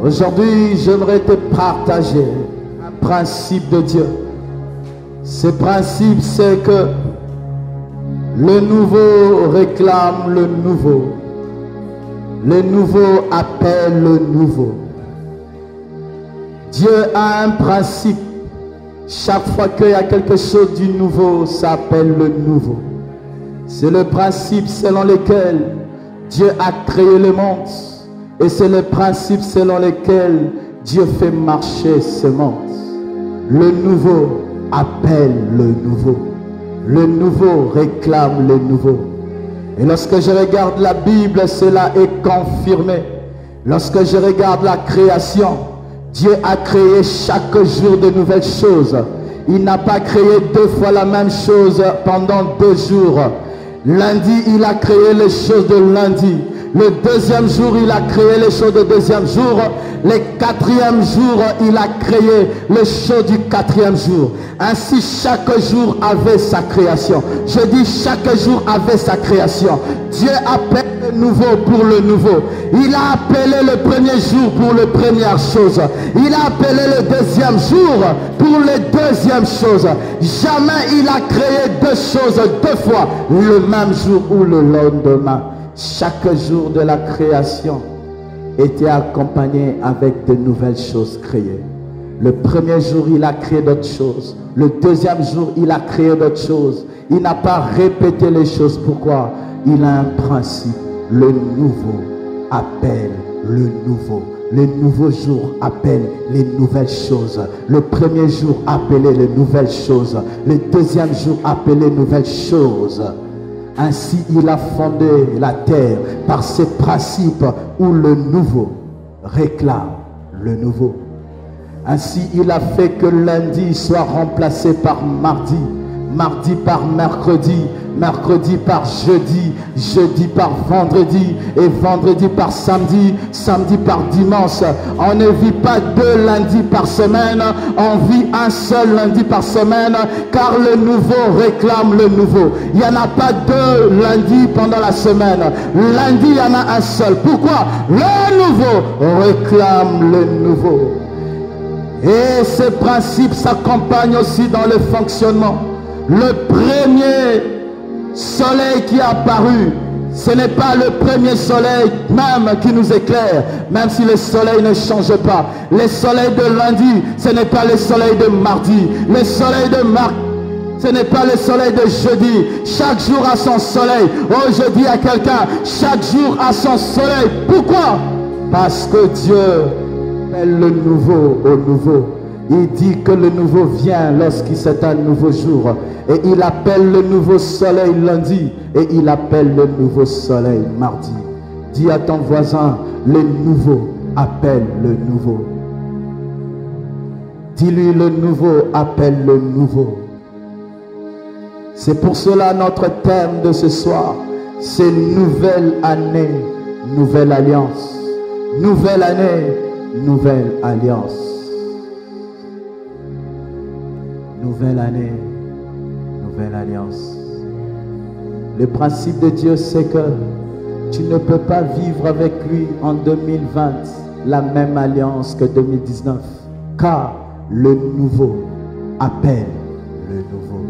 Aujourd'hui, j'aimerais te partager un principe de Dieu. Ce principe, c'est que le nouveau réclame le nouveau. Le nouveau appelle le nouveau. Dieu a un principe. Chaque fois qu'il y a quelque chose du nouveau, ça appelle le nouveau. C'est le principe selon lequel Dieu a créé le monde. Et c'est le principe selon lequel Dieu fait marcher ce monde. Le nouveau appelle le nouveau. Le nouveau réclame le nouveau. Et lorsque je regarde la Bible, cela est confirmé. Lorsque je regarde la création, Dieu a créé chaque jour de nouvelles choses. Il n'a pas créé deux fois la même chose pendant 2 jours. Lundi, il a créé les choses de lundi. Le deuxième jour, il a créé les choses du deuxième jour. Le 4e jour, il a créé les choses du 4e jour. Ainsi, chaque jour avait sa création. Je dis chaque jour avait sa création. Dieu appelle le nouveau pour le nouveau. Il a appelé le premier jour pour la première chose. Il a appelé le deuxième jour pour la deuxième chose. Jamais il a créé 2 choses 2 fois, le même jour ou le lendemain. Chaque jour de la création était accompagné avec de nouvelles choses créées. Le premier jour, il a créé d'autres choses. Le deuxième jour, il a créé d'autres choses. Il n'a pas répété les choses. Pourquoi? Il a un principe. Le nouveau appelle le nouveau. Le nouveau jour appelle les nouvelles choses. Le premier jour appelait les nouvelles choses. Le deuxième jour appelait les nouvelles choses. Ainsi, il a fondé la terre par ces principes où le nouveau réclame le nouveau. Ainsi, il a fait que lundi soit remplacé par mardi, mardi par mercredi, mercredi par jeudi, jeudi par vendredi et vendredi par samedi, samedi par dimanche. On ne vit pas 2 lundis par semaine, on vit un seul lundi par semaine, car le nouveau réclame le nouveau. Il n'y en a pas 2 lundis pendant la semaine. Lundi, il y en a un seul. Pourquoi? Le nouveau réclame le nouveau. Et ce principe s'accompagne aussi dans le fonctionnement. Le premier soleil qui est apparu, ce n'est pas le premier soleil même qui nous éclaire, même si le soleil ne change pas. Le soleil de lundi, ce n'est pas le soleil de mardi. Le soleil de mardi, ce n'est pas le soleil de jeudi. Chaque jour a son soleil. Oh, je dis à quelqu'un, chaque jour a son soleil. Pourquoi? Parce que Dieu appelle le nouveau au nouveau. Il dit que le nouveau vient lorsqu'il c'est un nouveau jour. Et il appelle le nouveau soleil lundi. Et il appelle le nouveau soleil mardi. Dis à ton voisin, le nouveau appelle le nouveau. Dis-lui, le nouveau appelle le nouveau. C'est pour cela notre thème de ce soir, c'est nouvelle année, nouvelle alliance. Nouvelle année, nouvelle alliance. Nouvelle année, nouvelle alliance. Le principe de Dieu, c'est que tu ne peux pas vivre avec lui en 2020 la même alliance que 2019. Car le nouveau appelle le nouveau.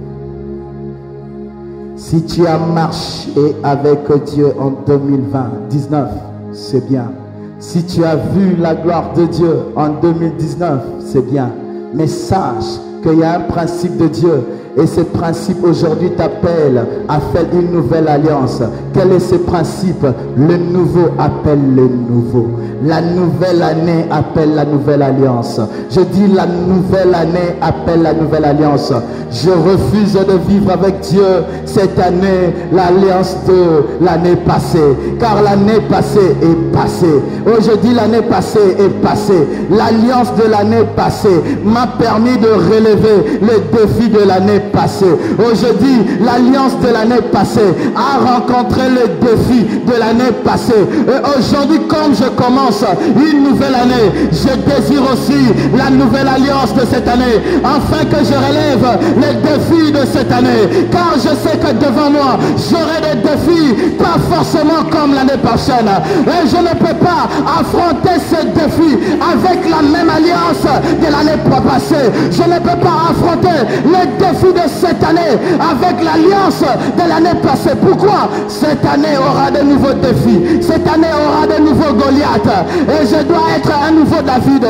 Si tu as marché avec Dieu en 2019, c'est bien. Si tu as vu la gloire de Dieu en 2019, c'est bien. Mais sache qu'il y a un principe de Dieu. Et ce principe aujourd'hui t'appelle à faire une nouvelle alliance. Quel est ce principe? Le nouveau appelle le nouveau. La nouvelle année appelle la nouvelle alliance. Je dis la nouvelle année appelle la nouvelle alliance. Je refuse de vivre avec Dieu cette année l'alliance de l'année passée. Car l'année passée est passée. Oh, je dis l'année passée est passée. L'alliance de l'année passée m'a permis de relever les défis de l'année passée. Aujourd'hui, l'alliance de l'année passée a rencontré le défi de l'année passée. Et aujourd'hui, comme je commence une nouvelle année, je désire aussi la nouvelle alliance de cette année, afin que je relève les défis de cette année. Car je sais que devant moi, j'aurai des défis, pas forcément comme l'année prochaine. Et je ne peux pas affronter ces défis avec la même alliance de l'année passée. Je ne peux pas affronter les défis de cette année avec l'alliance de l'année passée. Pourquoi? Cette année aura de nouveaux défis. Cette année aura de nouveaux Goliath. Et je dois être un nouveau David.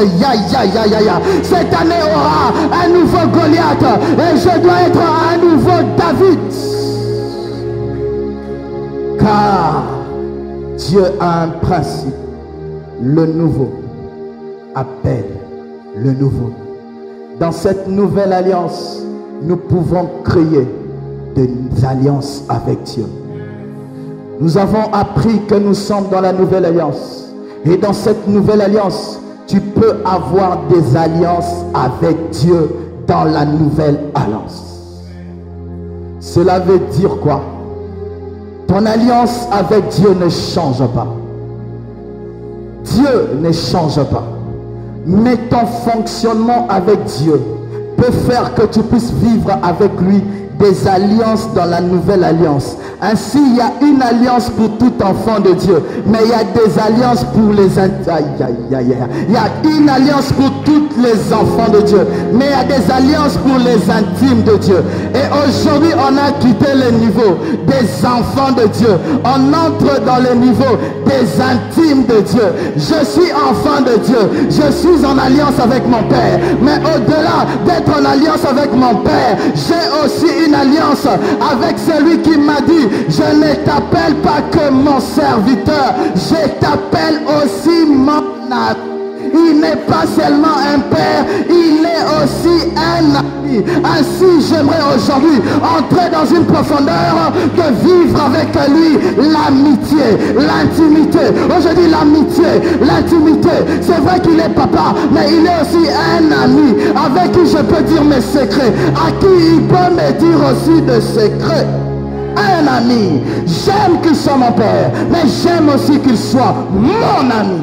Cette année aura un nouveau Goliath. Et je dois être un nouveau David. Car Dieu a un principe. Le nouveau appelle le nouveau. Dans cette nouvelle alliance, nous pouvons créer des alliances avec Dieu. Nous avons appris que nous sommes dans la nouvelle alliance. Et dans cette nouvelle alliance, tu peux avoir des alliances avec Dieu dans la nouvelle alliance. Cela veut dire quoi? Ton alliance avec Dieu ne change pas. Dieu ne change pas. Mais ton fonctionnement avec Dieu peut faire que tu puisses vivre avec lui des alliances dans la nouvelle alliance. Ainsi, il y a une alliance pour tout enfant de Dieu, mais il y a des alliances pour les il y a une alliance pour tous les enfants de Dieu, mais il y a des alliances pour les intimes de Dieu. Et aujourd'hui, on a quitté le niveau des enfants de Dieu. On entre dans le niveau des intimes de Dieu. Je suis enfant de Dieu. Je suis en alliance avec mon Père. Mais au-delà d'être en alliance avec mon Père, j'ai aussi une alliance avec celui qui m'a dit: je ne t'appelle pas que mon serviteur, je t'appelle aussi mon ami. Il n'est pas seulement un père, il est aussi un ami. Ainsi, j'aimerais aujourd'hui entrer dans une profondeur de vivre avec lui l'amitié, l'intimité. Aujourd'hui, l'amitié, l'intimité. C'est vrai qu'il est papa, mais il est aussi un ami avec qui je peux dire mes secrets, à qui il peut me dire aussi des secrets. Un ami. J'aime qu'il soit mon père, mais j'aime aussi qu'il soit mon ami.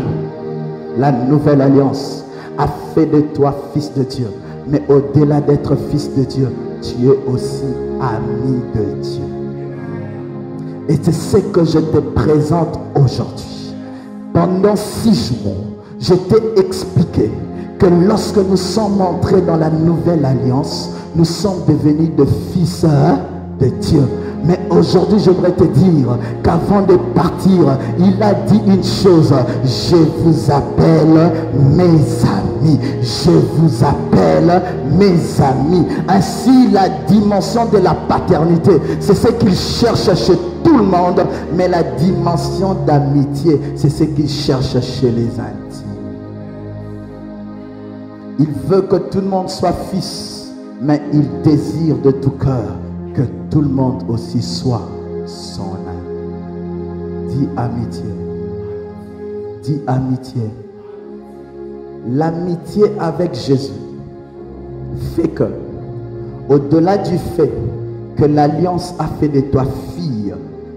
La nouvelle alliance a fait de toi fils de Dieu. Mais au-delà d'être fils de Dieu, tu es aussi ami de Dieu. Et c'est ce que je te présente aujourd'hui. Pendant 6 jours, je t'ai expliqué que lorsque nous sommes entrés dans la nouvelle alliance, nous sommes devenus des fils de Dieu. Mais aujourd'hui, j'aimerais te dire qu'avant de partir, il a dit une chose: je vous appelle mes amis. Je vous appelle mes amis. Ainsi, la dimension de la paternité, c'est ce qu'il cherche chez tout le monde. Mais la dimension d'amitié, c'est ce qu'il cherche chez les intimes. Il veut que tout le monde soit fils, mais il désire de tout cœur que tout le monde aussi soit son ami. Dis amitié. Dis amitié. L'amitié avec Jésus fait que, au-delà du fait que l'alliance a fait de toi fille,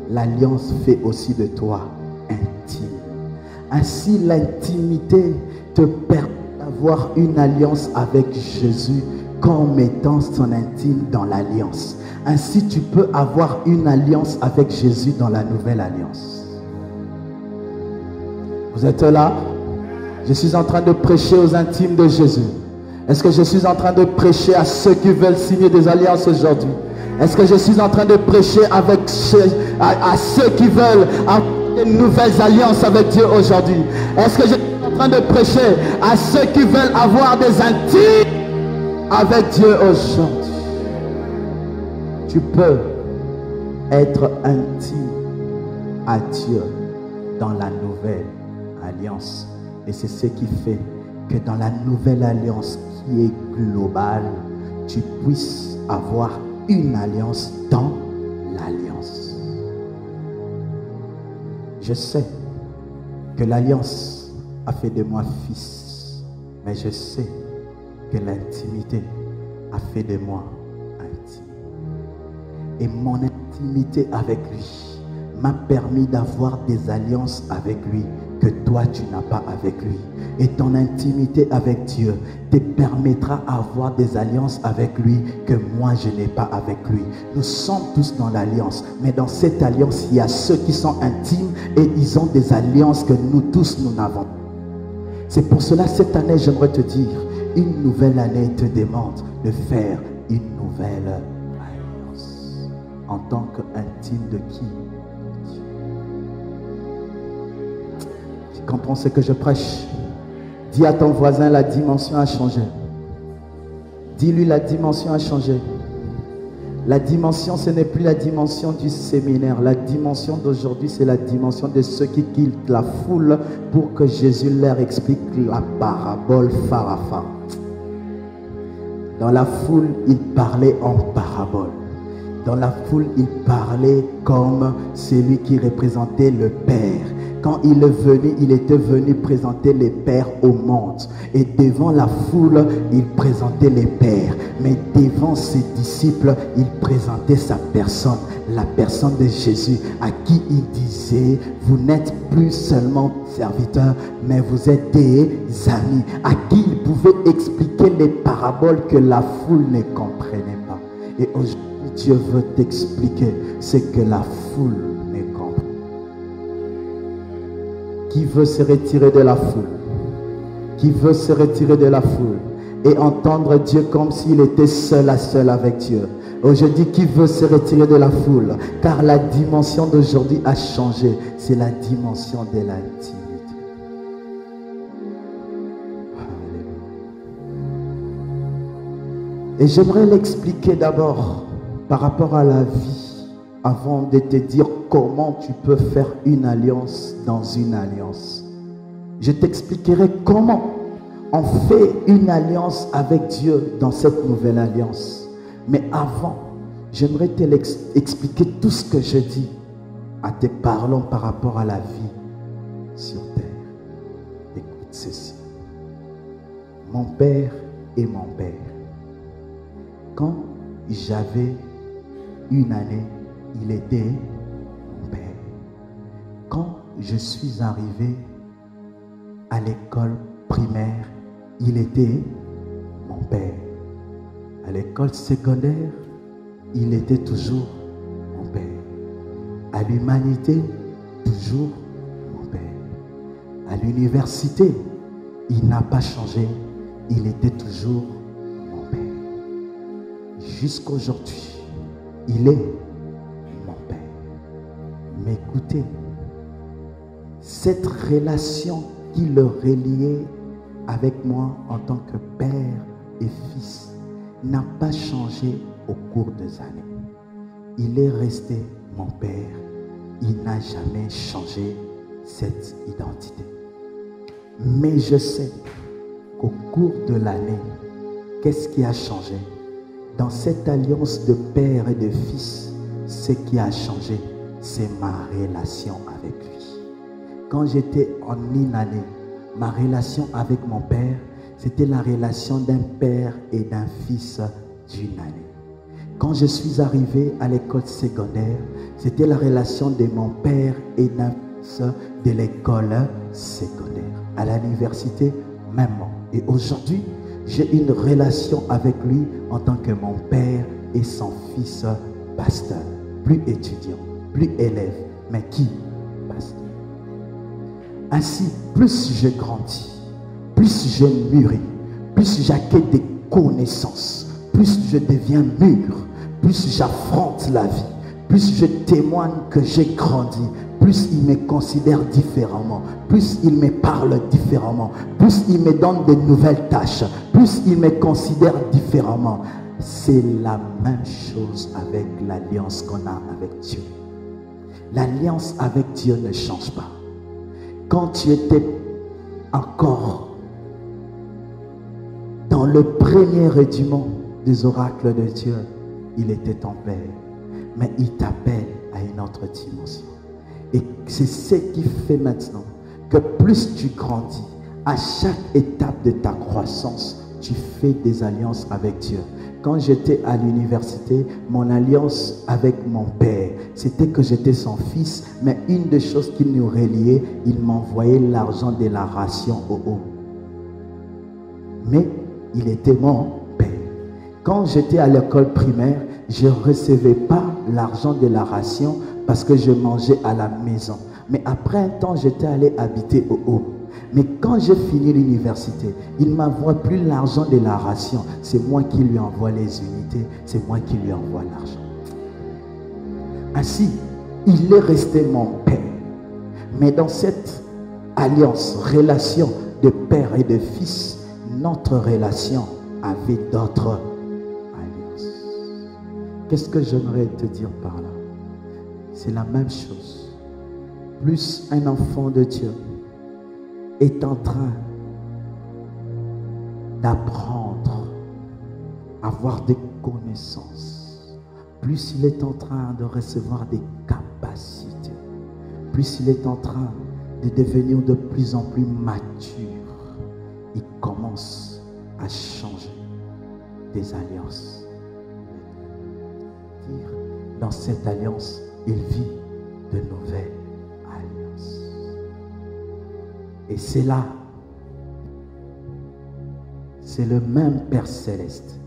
l'alliance fait aussi de toi intime. Ainsi, l'intimité te permet d'avoir une alliance avec Jésus comme mettant son intime dans l'alliance. Ainsi, tu peux avoir une alliance avec Jésus dans la nouvelle alliance. Vous êtes là? Je suis en train de prêcher aux intimes de Jésus. Est-ce que je suis en train de prêcher à ceux qui veulent signer des alliances aujourd'hui? Est-ce que je suis en train de prêcher avec à ceux qui veulent avoir de nouvelles alliances avec Dieu aujourd'hui? Est-ce que je suis en train de prêcher à ceux qui veulent avoir des intimes avec Dieu aujourd'hui? Tu peux être intime à Dieu dans la nouvelle alliance. Et c'est ce qui fait que dans la nouvelle alliance qui est globale, tu puisses avoir une alliance dans l'alliance. Je sais que l'alliance a fait de moi fils, mais je sais que l'intimité a fait de moi intime. Et mon intimité avec lui m'a permis d'avoir des alliances avec lui que toi tu n'as pas avec lui. Et ton intimité avec Dieu te permettra d'avoir des alliances avec lui que moi je n'ai pas avec lui. Nous sommes tous dans l'alliance, mais dans cette alliance il y a ceux qui sont intimes et ils ont des alliances que nous tous nous n'avons. C'est pour cela cette année j'aimerais te dire, une nouvelle année te demande de faire une nouvelle alliance. En tant qu'intime de qui? Tu comprends ce que je prêche? Dis à ton voisin, la dimension a changé. Dis-lui, la dimension a changé. La dimension, ce n'est plus la dimension du séminaire. La dimension d'aujourd'hui, c'est la dimension de ceux qui quittent la foule pour que Jésus leur explique la parabole Pharaphara. Dans la foule, il parlait en parabole. Dans la foule, il parlait comme celui qui représentait le Père. Quand il est venu, il était venu présenter les pères au monde. Et devant la foule, il présentait les pères. Mais devant ses disciples, il présentait sa personne. La personne de Jésus, à qui il disait, vous n'êtes plus seulement serviteurs, mais vous êtes des amis. À qui il pouvait expliquer les paraboles que la foule ne comprenait pas. Et aujourd'hui, Dieu veut t'expliquer ce que la foule ne comprend. Qui veut se retirer de la foule? Qui veut se retirer de la foule et entendre Dieu comme s'il était seul à seul avec Dieu? Aujourd'hui, qui veut se retirer de la foule? Car la dimension d'aujourd'hui a changé. C'est la dimension de l'intimité. Et j'aimerais l'expliquer d'abord par rapport à la vie, avant de te dire comment tu peux faire une alliance dans une alliance. Je t'expliquerai comment on fait une alliance avec Dieu dans cette nouvelle alliance. Mais avant, j'aimerais te expliquer tout ce que je dis en te parlant par rapport à la vie sur terre. Écoute ceci. Mon père et mon père. Quand j'avais une année, il était mon père. Quand je suis arrivé à l'école primaire, il était mon père. À l'école secondaire, il était toujours mon père. À l'humanité, toujours mon père. À l'université, il n'a pas changé, il était toujours mon père. Jusqu'aujourd'hui, il est mon père. Mais écoutez, cette relation qui le reliait avec moi en tant que père et fils n'a pas changé au cours des années. Il est resté mon père. Il n'a jamais changé cette identité. Mais je sais qu'au cours de l'année, qu'est-ce qui a changé? Dans cette alliance de père et de fils, ce qui a changé, c'est ma relation avec lui. Quand j'étais en une année, ma relation avec mon père, c'était la relation d'un père et d'un fils d'une année. Quand je suis arrivé à l'école secondaire, c'était la relation de mon père et d'un fils de l'école secondaire. À l'université, même. Et aujourd'hui, j'ai une relation avec lui en tant que mon père et son fils pasteur. Plus étudiant, plus élève, mais qui? Pasteur. Ainsi, plus je grandis, plus je mûris, plus j'acquiers des connaissances, plus je deviens mûr, plus j'affronte la vie, plus je témoigne que j'ai grandi, plus il me considère différemment, plus il me parle différemment, plus il me donne de nouvelles tâches, plus il me considère différemment. C'est la même chose avec l'alliance qu'on a avec Dieu. L'alliance avec Dieu ne change pas. Quand tu étais encore dans le premier rudiment des oracles de Dieu, il était ton Père. Mais il t'appelle à une autre dimension. Et c'est ce qui fait maintenant que plus tu grandis, à chaque étape de ta croissance, tu fais des alliances avec Dieu. quand j'étais à l'université, mon alliance avec mon père, c'était que j'étais son fils, mais une des choses qui nous reliait, il m'envoyait l'argent de la ration au haut. Mais il était mon père. Quand j'étais à l'école primaire, je ne recevais pas l'argent de la ration parce que je mangeais à la maison. Mais après un temps, j'étais allé habiter au haut. Mais quand j'ai fini l'université, il ne m'envoie plus l'argent de la ration. C'est moi qui lui envoie les unités. C'est moi qui lui envoie l'argent. Ainsi, il est resté mon père. Mais dans cette alliance, relation de père et de fils, notre relation avait d'autres alliances. Qu'est-ce que j'aimerais te dire par là? C'est la même chose. Plus un enfant de Dieu est en train d'apprendre à avoir des connaissances, plus il est en train de recevoir des capacités, plus il est en train de devenir de plus en plus mature, il commence à changer des alliances. Dans cette alliance, il vit de nouvelles alliances. Et c'est là, c'est le même Père Céleste.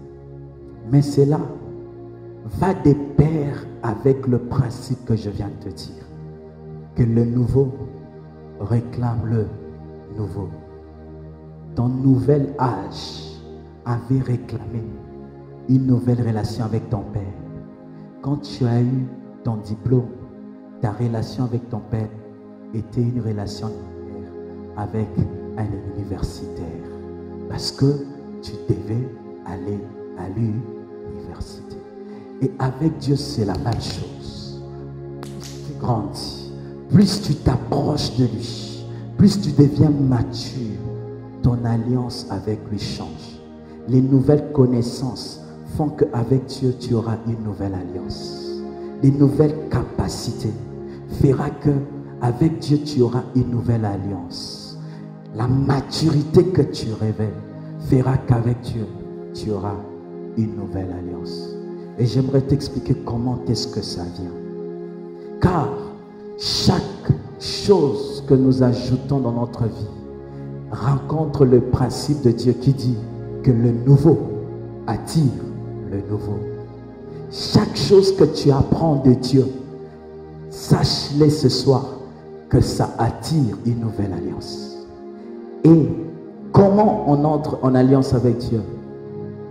Mais c'est là, va de pair avec le principe que je viens de te dire. Que le nouveau réclame le nouveau. Ton nouvel âge avait réclamé une nouvelle relation avec ton Père. Quand tu as eu ton diplôme, ta relation avec ton Père était une relation avec un universitaire. Parce que tu devais aller à l'université. Et avec Dieu, c'est la même chose. Plus tu grandis, plus tu t'approches de lui, plus tu deviens mature, ton alliance avec lui change. Les nouvelles connaissances font qu'avec Dieu, tu auras une nouvelle alliance. Les nouvelles capacités fera qu'avec Dieu, tu auras une nouvelle alliance. La maturité que tu révèles fera qu'avec Dieu, tu auras une nouvelle alliance. Et j'aimerais t'expliquer comment est-ce que ça vient. Car chaque chose que nous ajoutons dans notre vie rencontre le principe de Dieu qui dit que le nouveau attire le nouveau. Chaque chose que tu apprends de Dieu, sache-le ce soir que ça attire une nouvelle alliance. Et comment on entre en alliance avec Dieu?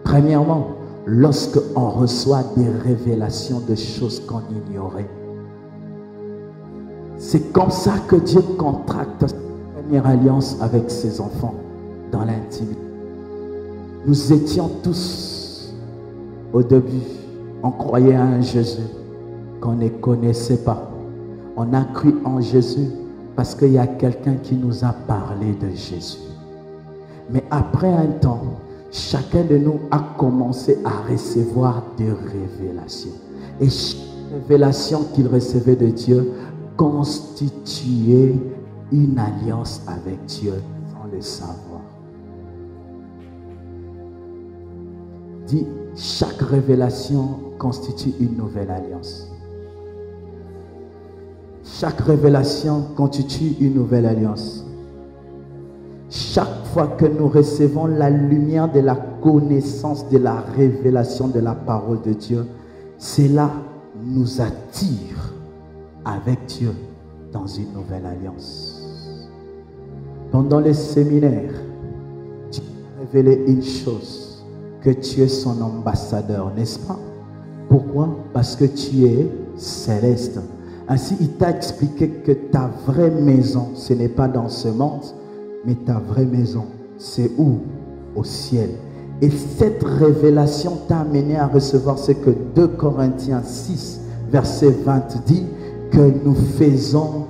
Premièrement, lorsque on reçoit des révélations de choses qu'on ignorait. C'est comme ça que Dieu contracte sa première alliance avec ses enfants dans l'intimité. Nous étions tous, au début, on croyait à un Jésus qu'on ne connaissait pas. On a cru en Jésus parce qu'il y a quelqu'un qui nous a parlé de Jésus. Mais après un temps, chacun de nous a commencé à recevoir des révélations. Et chaque révélation qu'il recevait de Dieu constituait une alliance avec Dieu sans le savoir. Dis, chaque révélation constitue une nouvelle alliance. Chaque révélation constitue une nouvelle alliance. Chaque fois que nous recevons la lumière de la connaissance, de la révélation de la parole de Dieu, cela nous attire avec Dieu dans une nouvelle alliance. Pendant les séminaires, Dieu a révélé une chose, que tu es son ambassadeur, n'est-ce pas? Pourquoi? Parce que tu es céleste. Ainsi, il t'a expliqué que ta vraie maison, ce n'est pas dans ce monde, mais ta vraie maison, c'est où? Au ciel. Et cette révélation t'a amené à recevoir ce que 2 Corinthiens 6, verset 20 dit, que nous faisons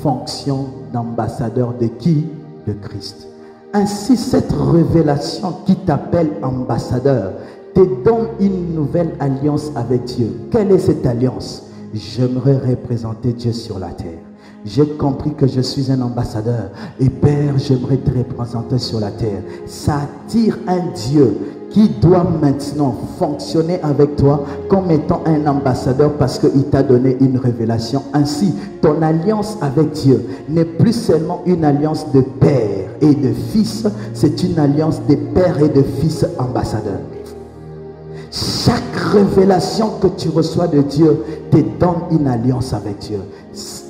fonction d'ambassadeur de qui? De Christ. Ainsi, cette révélation qui t'appelle ambassadeur te donne une nouvelle alliance avec Dieu. Quelle est cette alliance? J'aimerais représenter Dieu sur la terre. J'ai compris que je suis un ambassadeur. Et Père, j'aimerais te représenter sur la terre. Ça attire un Dieu qui doit maintenant fonctionner avec toi comme étant un ambassadeur parce qu'il t'a donné une révélation. Ainsi, ton alliance avec Dieu n'est plus seulement une alliance de père et de fils, c'est une alliance de père et de fils ambassadeurs. Chaque révélation que tu reçois de Dieu te donne une alliance avec Dieu.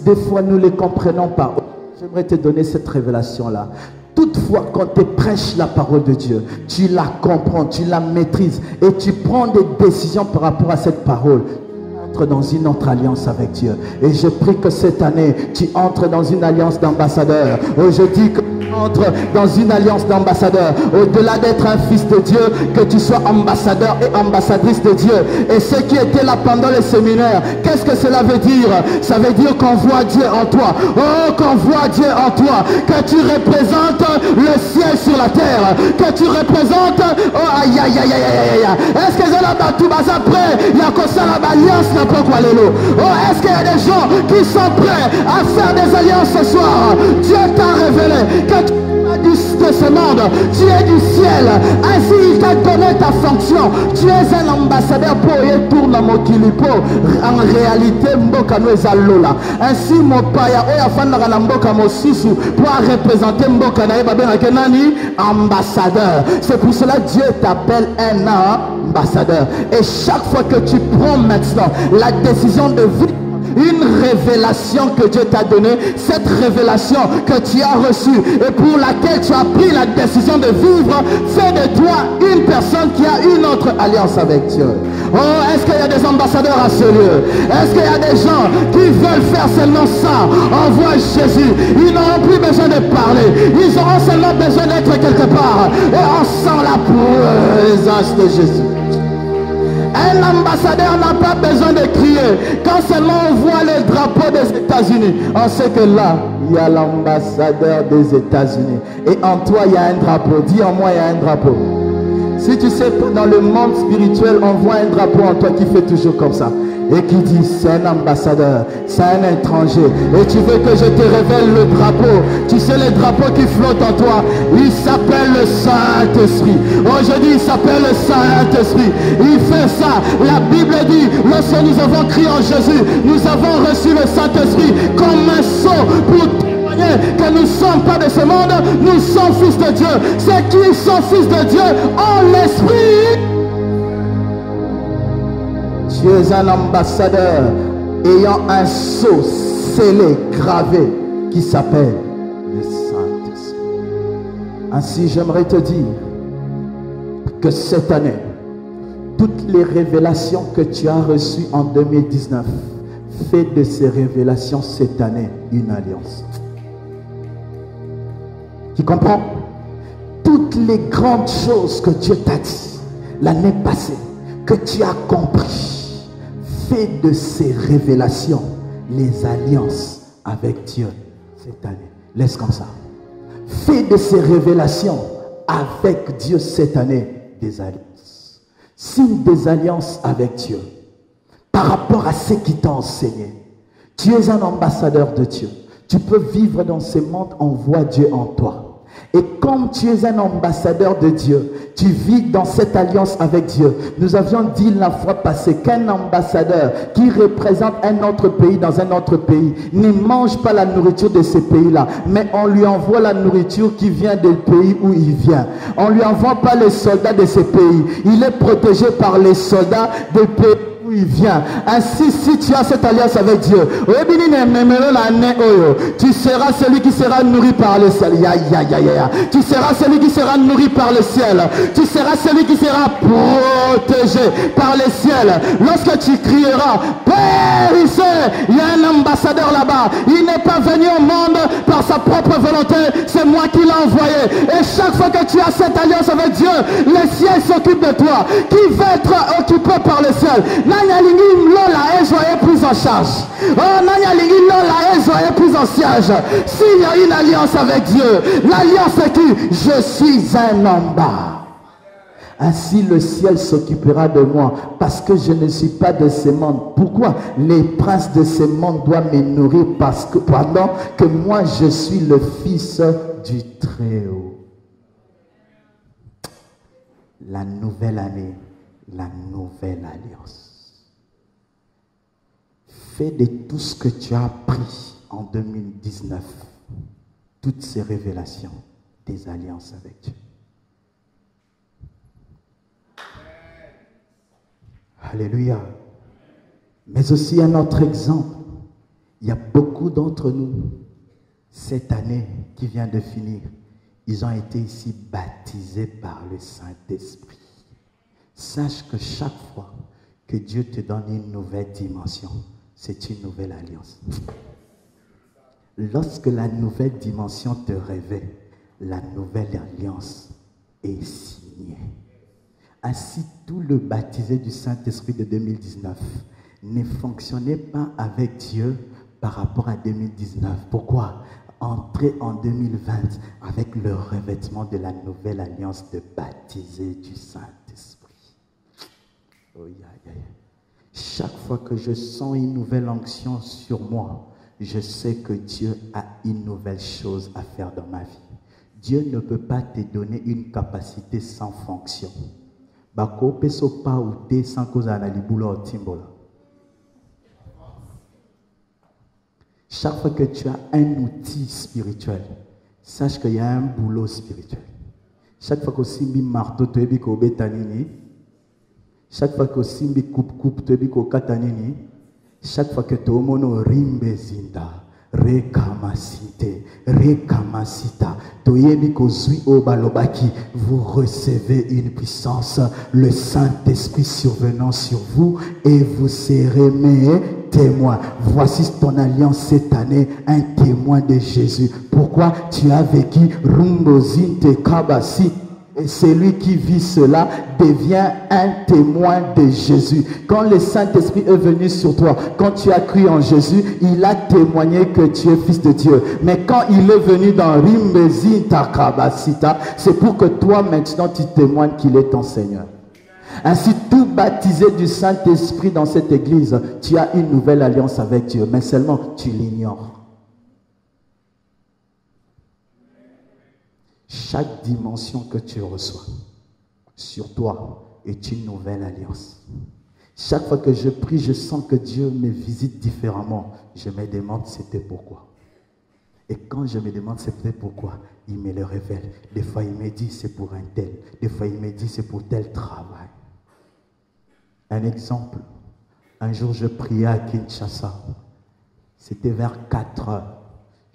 Des fois, nous ne les comprenons pas. J'aimerais te donner cette révélation-là. Toutefois, quand tu prêches la parole de Dieu, tu la comprends, tu la maîtrises et tu prends des décisions par rapport à cette parole. Tu entres dans une autre alliance avec Dieu. Et je prie que cette année, tu entres dans une alliance d'ambassadeur. Je dis que entre dans une alliance d'ambassadeurs. Au-delà d'être un fils de Dieu, que tu sois ambassadeur et ambassadrice de Dieu. Et ceux qui étaient là pendant les séminaires, qu'est-ce que cela veut dire? Ça veut dire qu'on voit Dieu en toi. Oh, qu'on voit Dieu en toi. Que tu représentes le ciel sur la terre. Que tu représentes... Oh, aïe, aïe, aïe, aïe, aïe. Est-ce que j'ai là-bas tout bas après? Il y a comme ça là-bas, alliance n'a pas quoi les lots. Oh, est-ce qu'il y a des gens qui sont prêts à faire des alliances ce soir? Dieu t'a révélé que de ce monde, tu es du ciel, ainsi il t'a donné ta fonction. Tu es un ambassadeur pour y tourner mon kilipo. En réalité, mboka no ezalola. Ainsi mon paya oya fanda na mboka mosusu pour représenter mboka na eba bena kenani ambassadeur. C'est pour cela Dieu t'appelle un ambassadeur. Et chaque fois que tu prends maintenant la décision de vivre une révélation que Dieu t'a donnée, cette révélation que tu as reçue et pour laquelle tu as pris la décision de vivre, fait de toi une personne qui a une autre alliance avec Dieu. Oh, est-ce qu'il y a des ambassadeurs à ce lieu? Est-ce qu'il y a des gens qui veulent faire seulement ça? Envoie Jésus. Ils n'auront plus besoin de parler. Ils auront seulement besoin d'être quelque part. Et on sent la présence de Jésus. Un ambassadeur n'a pas besoin de crier. Quand seulement on voit le drapeau des États-Unis, on sait que là, il y a l'ambassadeur des États-Unis. Et en toi, il y a un drapeau. Dis en moi, il y a un drapeau. Si tu sais que dans le monde spirituel, on voit un drapeau en toi qui fait toujours comme ça. Et qui dit, c'est un ambassadeur, c'est un étranger. Et tu veux que je te révèle le drapeau. Tu sais le drapeau qui flotte en toi. Il s'appelle le Saint-Esprit. Aujourd'hui, il s'appelle le Saint-Esprit. Il fait ça. La Bible dit, lorsque nous avons crié en Jésus, nous avons reçu le Saint-Esprit comme un sceau pour que nous ne sommes pas de ce monde, nous sommes fils de Dieu. Ceux qui sont fils de Dieu ont l'esprit. Tu es un ambassadeur ayant un sceau scellé, gravé, qui s'appelle le Saint-Esprit. Ainsi, j'aimerais te dire que cette année, toutes les révélations que tu as reçues en 2019, fais de ces révélations cette année une alliance. Tu comprends? Toutes les grandes choses que Dieu t'a dit l'année passée, que tu as compris, fais de ces révélations les alliances avec Dieu cette année. Laisse comme ça. Fais de ces révélations avec Dieu cette année des alliances. Signe des alliances avec Dieu. Par rapport à ce qui t'a enseigné. Tu es un ambassadeur de Dieu. Tu peux vivre dans ce monde, on voit Dieu en toi. Et comme tu es un ambassadeur de Dieu, tu vis dans cette alliance avec Dieu. Nous avions dit la fois passée qu'un ambassadeur qui représente un autre pays dans un autre pays ne mange pas la nourriture de ce pays-là, mais on lui envoie la nourriture qui vient du pays où il vient. On ne lui envoie pas les soldats de ce pays. Il est protégé par les soldats des pays où il vient. Ainsi, si tu as cette alliance avec Dieu, tu seras celui qui sera nourri par le ciel. Tu seras celui qui sera nourri par le ciel. Tu seras celui qui sera protégé par le ciel. Lorsque tu crieras, Père, il y a un ambassadeur là-bas. Il n'est pas venu au monde par sa propre volonté. C'est moi qui l'ai envoyé. Et chaque fois que tu as cette alliance avec Dieu, le ciel s'occupe de toi. Qui va être occupé par le ciel? Nanya lingi lola et soyez pris en charge. Oh, Nanya lingi lola et soyez pris en charge. S'il y a une alliance avec Dieu, l'alliance est qui? Je suis un amba. Ainsi le ciel s'occupera de moi parce que je ne suis pas de ce monde. Pourquoi? Les princes de ce monde doivent me nourrir parce que pendant que moi je suis le fils du Très-Haut. la nouvelle année, la nouvelle alliance. Fais de tout ce que tu as appris en 2019, toutes ces révélations, des alliances avec Dieu. Alléluia. Mais aussi un autre exemple. Il y a beaucoup d'entre nous, cette année qui vient de finir, ils ont été ici baptisés par le Saint-Esprit. Sache que chaque fois que Dieu te donne une nouvelle dimension, c'est une nouvelle alliance. Lorsque la nouvelle dimension te révèle, la nouvelle alliance est signée. Ainsi, tout le baptisé du Saint-Esprit de 2019 ne fonctionnait pas avec Dieu par rapport à 2019. Pourquoi? Entrer en 2020 avec le revêtement de la nouvelle alliance de baptisé du Saint-Esprit. Oh, chaque fois que je sens une nouvelle onction sur moi, je sais que Dieu a une nouvelle chose à faire dans ma vie. Dieu ne peut pas te donner une capacité sans fonction. Bako peso pa ou te sans cause à la liboula timbola. Chaque fois que tu as un outil spirituel, sache qu'il y a un boulot spirituel. Chaque fois que tu as marteau, tu as un bétanini. Chaque fois que tu as coupe, tu as un katanini. Chaque fois que tu as un rimbe zinda, rekamasita, vous recevez une puissance, le Saint-Esprit survenant sur vous et vous serez mes témoins. Voici ton alliance cette année, un témoin de Jésus. Pourquoi? Tu as vécu Rumbozinte Kabasi. Et celui qui vit cela devient un témoin de Jésus. Quand le Saint-Esprit est venu sur toi, quand tu as cru en Jésus, il a témoigné que tu es fils de Dieu. Mais quand il est venu dans Rimbezi Takabasita, c'est pour que toi maintenant tu témoignes qu'il est ton Seigneur. Ainsi, tout baptisé du Saint-Esprit dans cette église, tu as une nouvelle alliance avec Dieu, mais seulement tu l'ignores. Chaque dimension que tu reçois sur toi est une nouvelle alliance. Chaque fois que je prie, je sens que Dieu me visite différemment. Je me demande c'était pourquoi. Et quand je me demande c'était pourquoi, il me le révèle. Des fois, il me dit c'est pour un tel. Des fois, il me dit c'est pour tel travail. Un exemple. Un jour, je priais à Kinshasa. C'était vers 4 heures.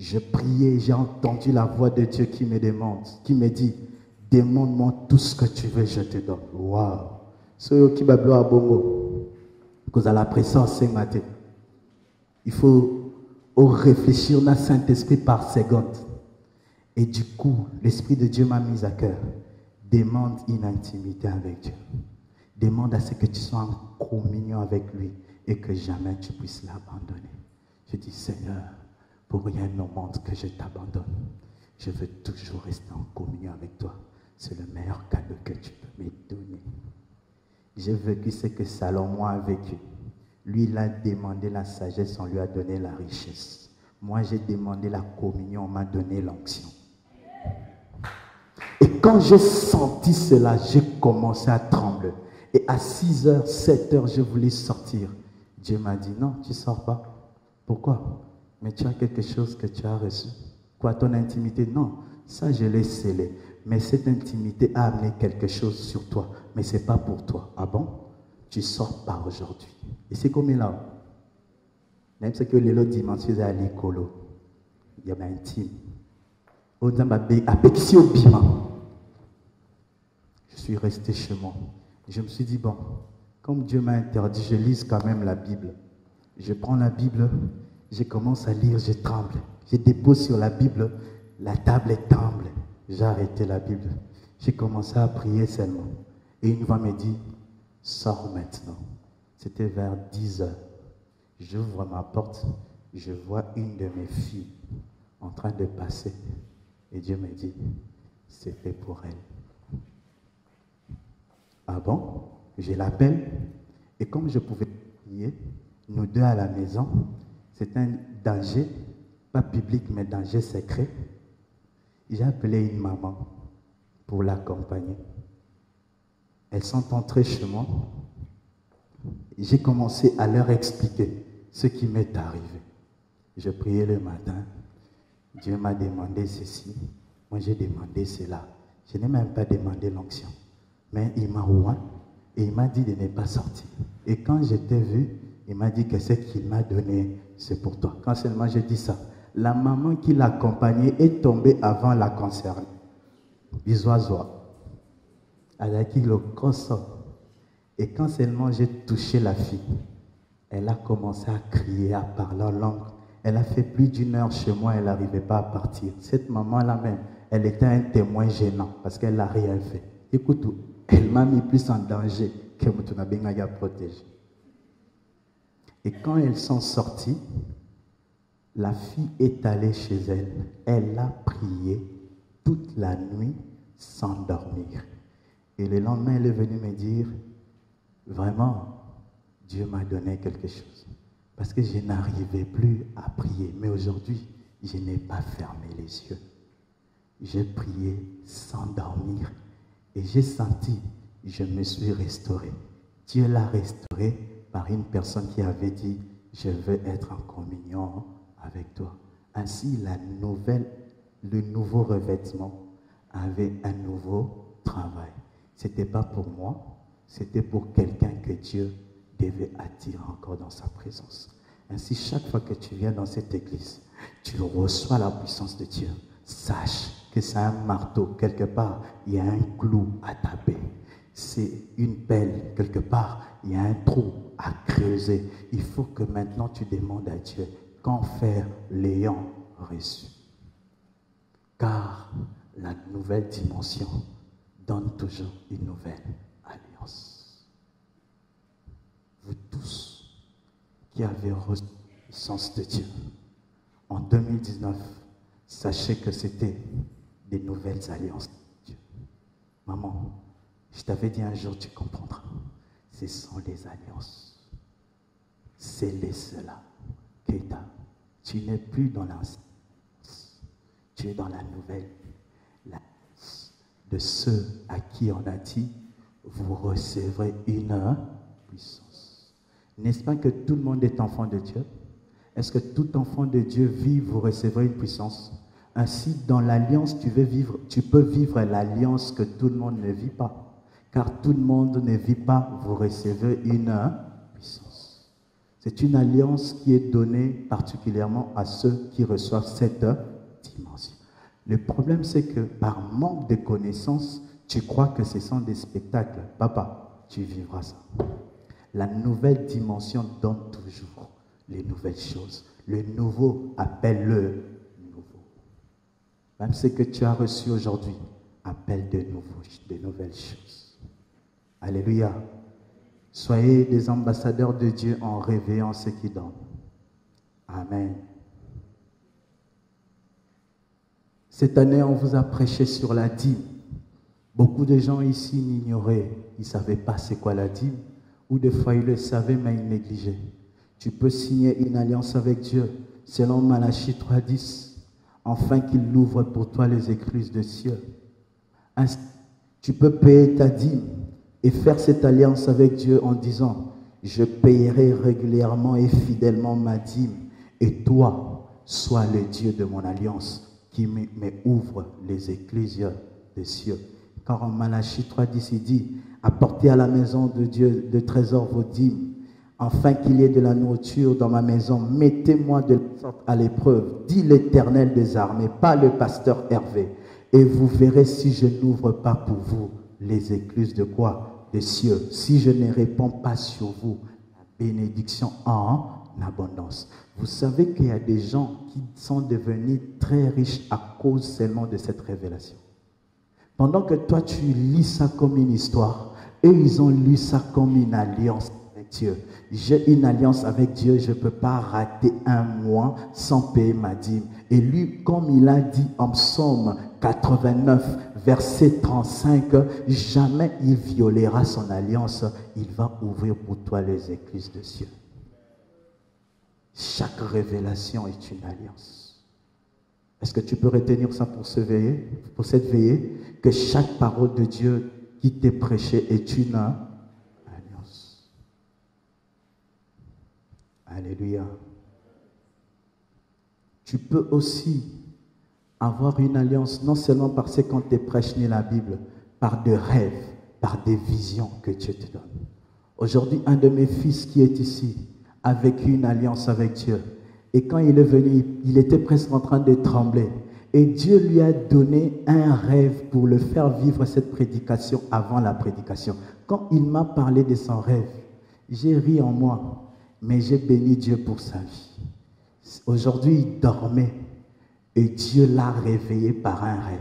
Je priais, j'ai entendu la voix de Dieu qui me demande, qui me dit, demande-moi tout ce que tu veux, je te donne. Waouh! Ce qui va bloquer à Bongo, cause à la présence, c'est matin. Il faut réfléchir au Saint-Esprit par seconde. Et du coup, l'Esprit de Dieu m'a mis à cœur. Demande une intimité avec Dieu. Demande à ce que tu sois en communion avec lui et que jamais tu puisses l'abandonner. Je dis, Seigneur, pour rien au monde que je t'abandonne. Je veux toujours rester en communion avec toi. C'est le meilleur cadeau que tu peux me donner. J'ai vécu ce que Salomon a vécu. Lui, il a demandé la sagesse, on lui a donné la richesse. Moi, j'ai demandé la communion, on m'a donné l'onction. Et quand j'ai senti cela, j'ai commencé à trembler. Et à 6h, 7h, je voulais sortir. Dieu m'a dit, non, tu ne sors pas. Pourquoi? Mais tu as quelque chose que tu as reçu. Quoi, ton intimité? Non, ça je l'ai scellé. Mais cette intimité a amené quelque chose sur toi. Mais ce n'est pas pour toi. Ah bon? Tu sors pas aujourd'hui. Et c'est comme là. Même ce que les autres dimensions à l'écolo. Il y a intime. Je suis resté chez moi. Je me suis dit, bon, comme Dieu m'a interdit, je lise quand même la Bible. Je prends la Bible. Je commence à lire, je tremble. Je dépose sur la Bible, la table tremble. J'ai arrêté la Bible. J'ai commencé à prier seulement. Et une voix me dit, sors maintenant. C'était vers 10h. J'ouvre ma porte, je vois une de mes filles en train de passer. Et Dieu me dit, c'est fait pour elle. Ah bon? Je l'appelle. Et comme je pouvais prier, nous deux à la maison, c'est un danger, pas public, mais danger secret. J'ai appelé une maman pour l'accompagner. elles sont entrées chez moi. J'ai commencé à leur expliquer ce qui m'est arrivé. Je priais le matin. Dieu m'a demandé ceci. Moi, j'ai demandé cela. Je n'ai même pas demandé l'onction. Mais il m'a oint et il m'a dit de ne pas sortir. Et quand je t'ai vu, il m'a dit que ce qu'il m'a donné, c'est pour toi. Quand seulement j'ai dit ça, la maman qui l'accompagnait est tombée avant la concernée. Bisoisois. Avec le croissant. Et quand seulement j'ai touché la fille, elle a commencé à crier, à parler en langue. Elle a fait plus d'1 heure chez moi, elle n'arrivait pas à partir. Cette maman-là même, elle était un témoin gênant parce qu'elle n'a rien fait. Écoute, elle m'a mis plus en danger que Moutounabengaya protégé. Et quand elles sont sorties, la fille est allée chez elle. Elle a prié toute la nuit sans dormir. Et le lendemain, elle est venue me dire, vraiment, Dieu m'a donné quelque chose. Parce que je n'arrivais plus à prier. Mais aujourd'hui, je n'ai pas fermé les yeux. J'ai prié sans dormir. Et j'ai senti, je me suis restauré. Dieu l'a restauré par une personne qui avait dit, je veux être en communion avec toi. Ainsi, le nouveau revêtement avait un nouveau travail. Ce n'était pas pour moi, c'était pour quelqu'un que Dieu devait attirer encore dans sa présence. Ainsi, chaque fois que tu viens dans cette église, tu reçois la puissance de Dieu. Sache que c'est un marteau, quelque part, il y a un clou à taper. C'est une pelle, quelque part, il y a un trou à creuser. Il faut que maintenant tu demandes à Dieu, qu'en faire l'ayant reçu. Car la nouvelle dimension donne toujours une nouvelle alliance. Vous tous qui avez reçu le sens de Dieu, en 2019, sachez que c'était des nouvelles alliances de Dieu. Maman, je t'avais dit un jour, tu comprendras. Ce sont les alliances. C'est cela. Keita, tu n'es plus dans l'ancienne. Tu es dans la nouvelle. L'alliance de ceux à qui on a dit, vous recevrez une puissance. N'est-ce pas que tout le monde est enfant de Dieu? Est-ce que tout enfant de Dieu vit, vous recevrez une puissance? Ainsi, dans l'alliance, tu peux vivre l'alliance que tout le monde ne vit pas. Car tout le monde ne vit pas, vous recevez une puissance. C'est une alliance qui est donnée particulièrement à ceux qui reçoivent cette dimension. Le problème, c'est que par manque de connaissances, tu crois que ce sont des spectacles. Papa, tu vivras ça. La nouvelle dimension donne toujours les nouvelles choses. Le nouveau appelle le nouveau. Même ce que tu as reçu aujourd'hui appelle de nouvelles choses. Alléluia. Soyez des ambassadeurs de Dieu en réveillant ce qui donne. Amen. Cette année, on vous a prêché sur la dîme. Beaucoup de gens ici l'ignoraient. Ils ne savaient pas c'est quoi la dîme. Ou des fois, ils le savaient, mais ils négligeaient. Tu peux signer une alliance avec Dieu, selon Malachie 3:10, afin qu'il ouvre pour toi les écluses des cieux. Ainsi, tu peux payer ta dîme et faire cette alliance avec Dieu en disant, je payerai régulièrement et fidèlement ma dîme, et toi, sois le Dieu de mon alliance, qui me ouvre les écluses des cieux. Car en Malachie 3:10, il dit, apportez à la maison de Dieu de trésors vos dîmes, afin qu'il y ait de la nourriture dans ma maison. Mettez-moi de sorte à l'épreuve, dit l'Éternel des armées, pas le pasteur Hervé. Et vous verrez si je n'ouvre pas pour vous les écluses de quoi? Des cieux. Si je ne répands pas sur vous la bénédiction en abondance. Vous savez qu'il y a des gens qui sont devenus très riches à cause seulement de cette révélation. Pendant que toi tu lis ça comme une histoire, eux ils ont lu ça comme une alliance avec Dieu. J'ai une alliance avec Dieu, je ne peux pas rater un mois sans payer ma dîme. Et lui, comme il a dit en Psaume 89, verset 35, jamais il violera son alliance, il va ouvrir pour toi les écluses de cieux. Chaque révélation est une alliance. Est-ce que tu peux retenir ça pour cette veillée? Que chaque parole de Dieu qui t'est prêché est une alliance. Alléluia. Tu peux aussi avoir une alliance, non seulement parce qu'on te prêche ni la Bible, par des rêves, par des visions que Dieu te donne. Aujourd'hui, un de mes fils qui est ici a vécu une alliance avec Dieu. Et quand il est venu, il était presque en train de trembler. Et Dieu lui a donné un rêve pour le faire vivre cette prédication avant la prédication. Quand il m'a parlé de son rêve, j'ai ri en moi, mais j'ai béni Dieu pour sa vie. Aujourd'hui, il dormait et Dieu l'a réveillé par un rêve.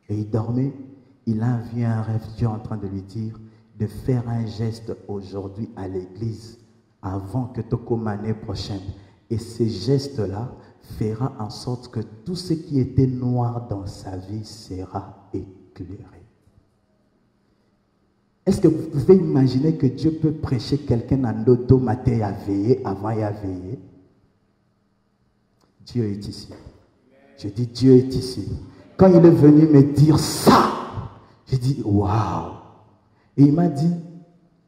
Et il dormait, il a vu un rêve, Dieu est en train de lui dire de faire un geste aujourd'hui à l'église avant que tu commences l'année prochaine. Et ce geste-là fera en sorte que tout ce qui était noir dans sa vie sera éclairé. Est-ce que vous pouvez imaginer que Dieu peut prêcher quelqu'un en auto matin à veiller avant et à veiller? Dieu est ici. Je dis Dieu est ici. Quand il est venu me dire ça, j'ai dit waouh. Et il m'a dit,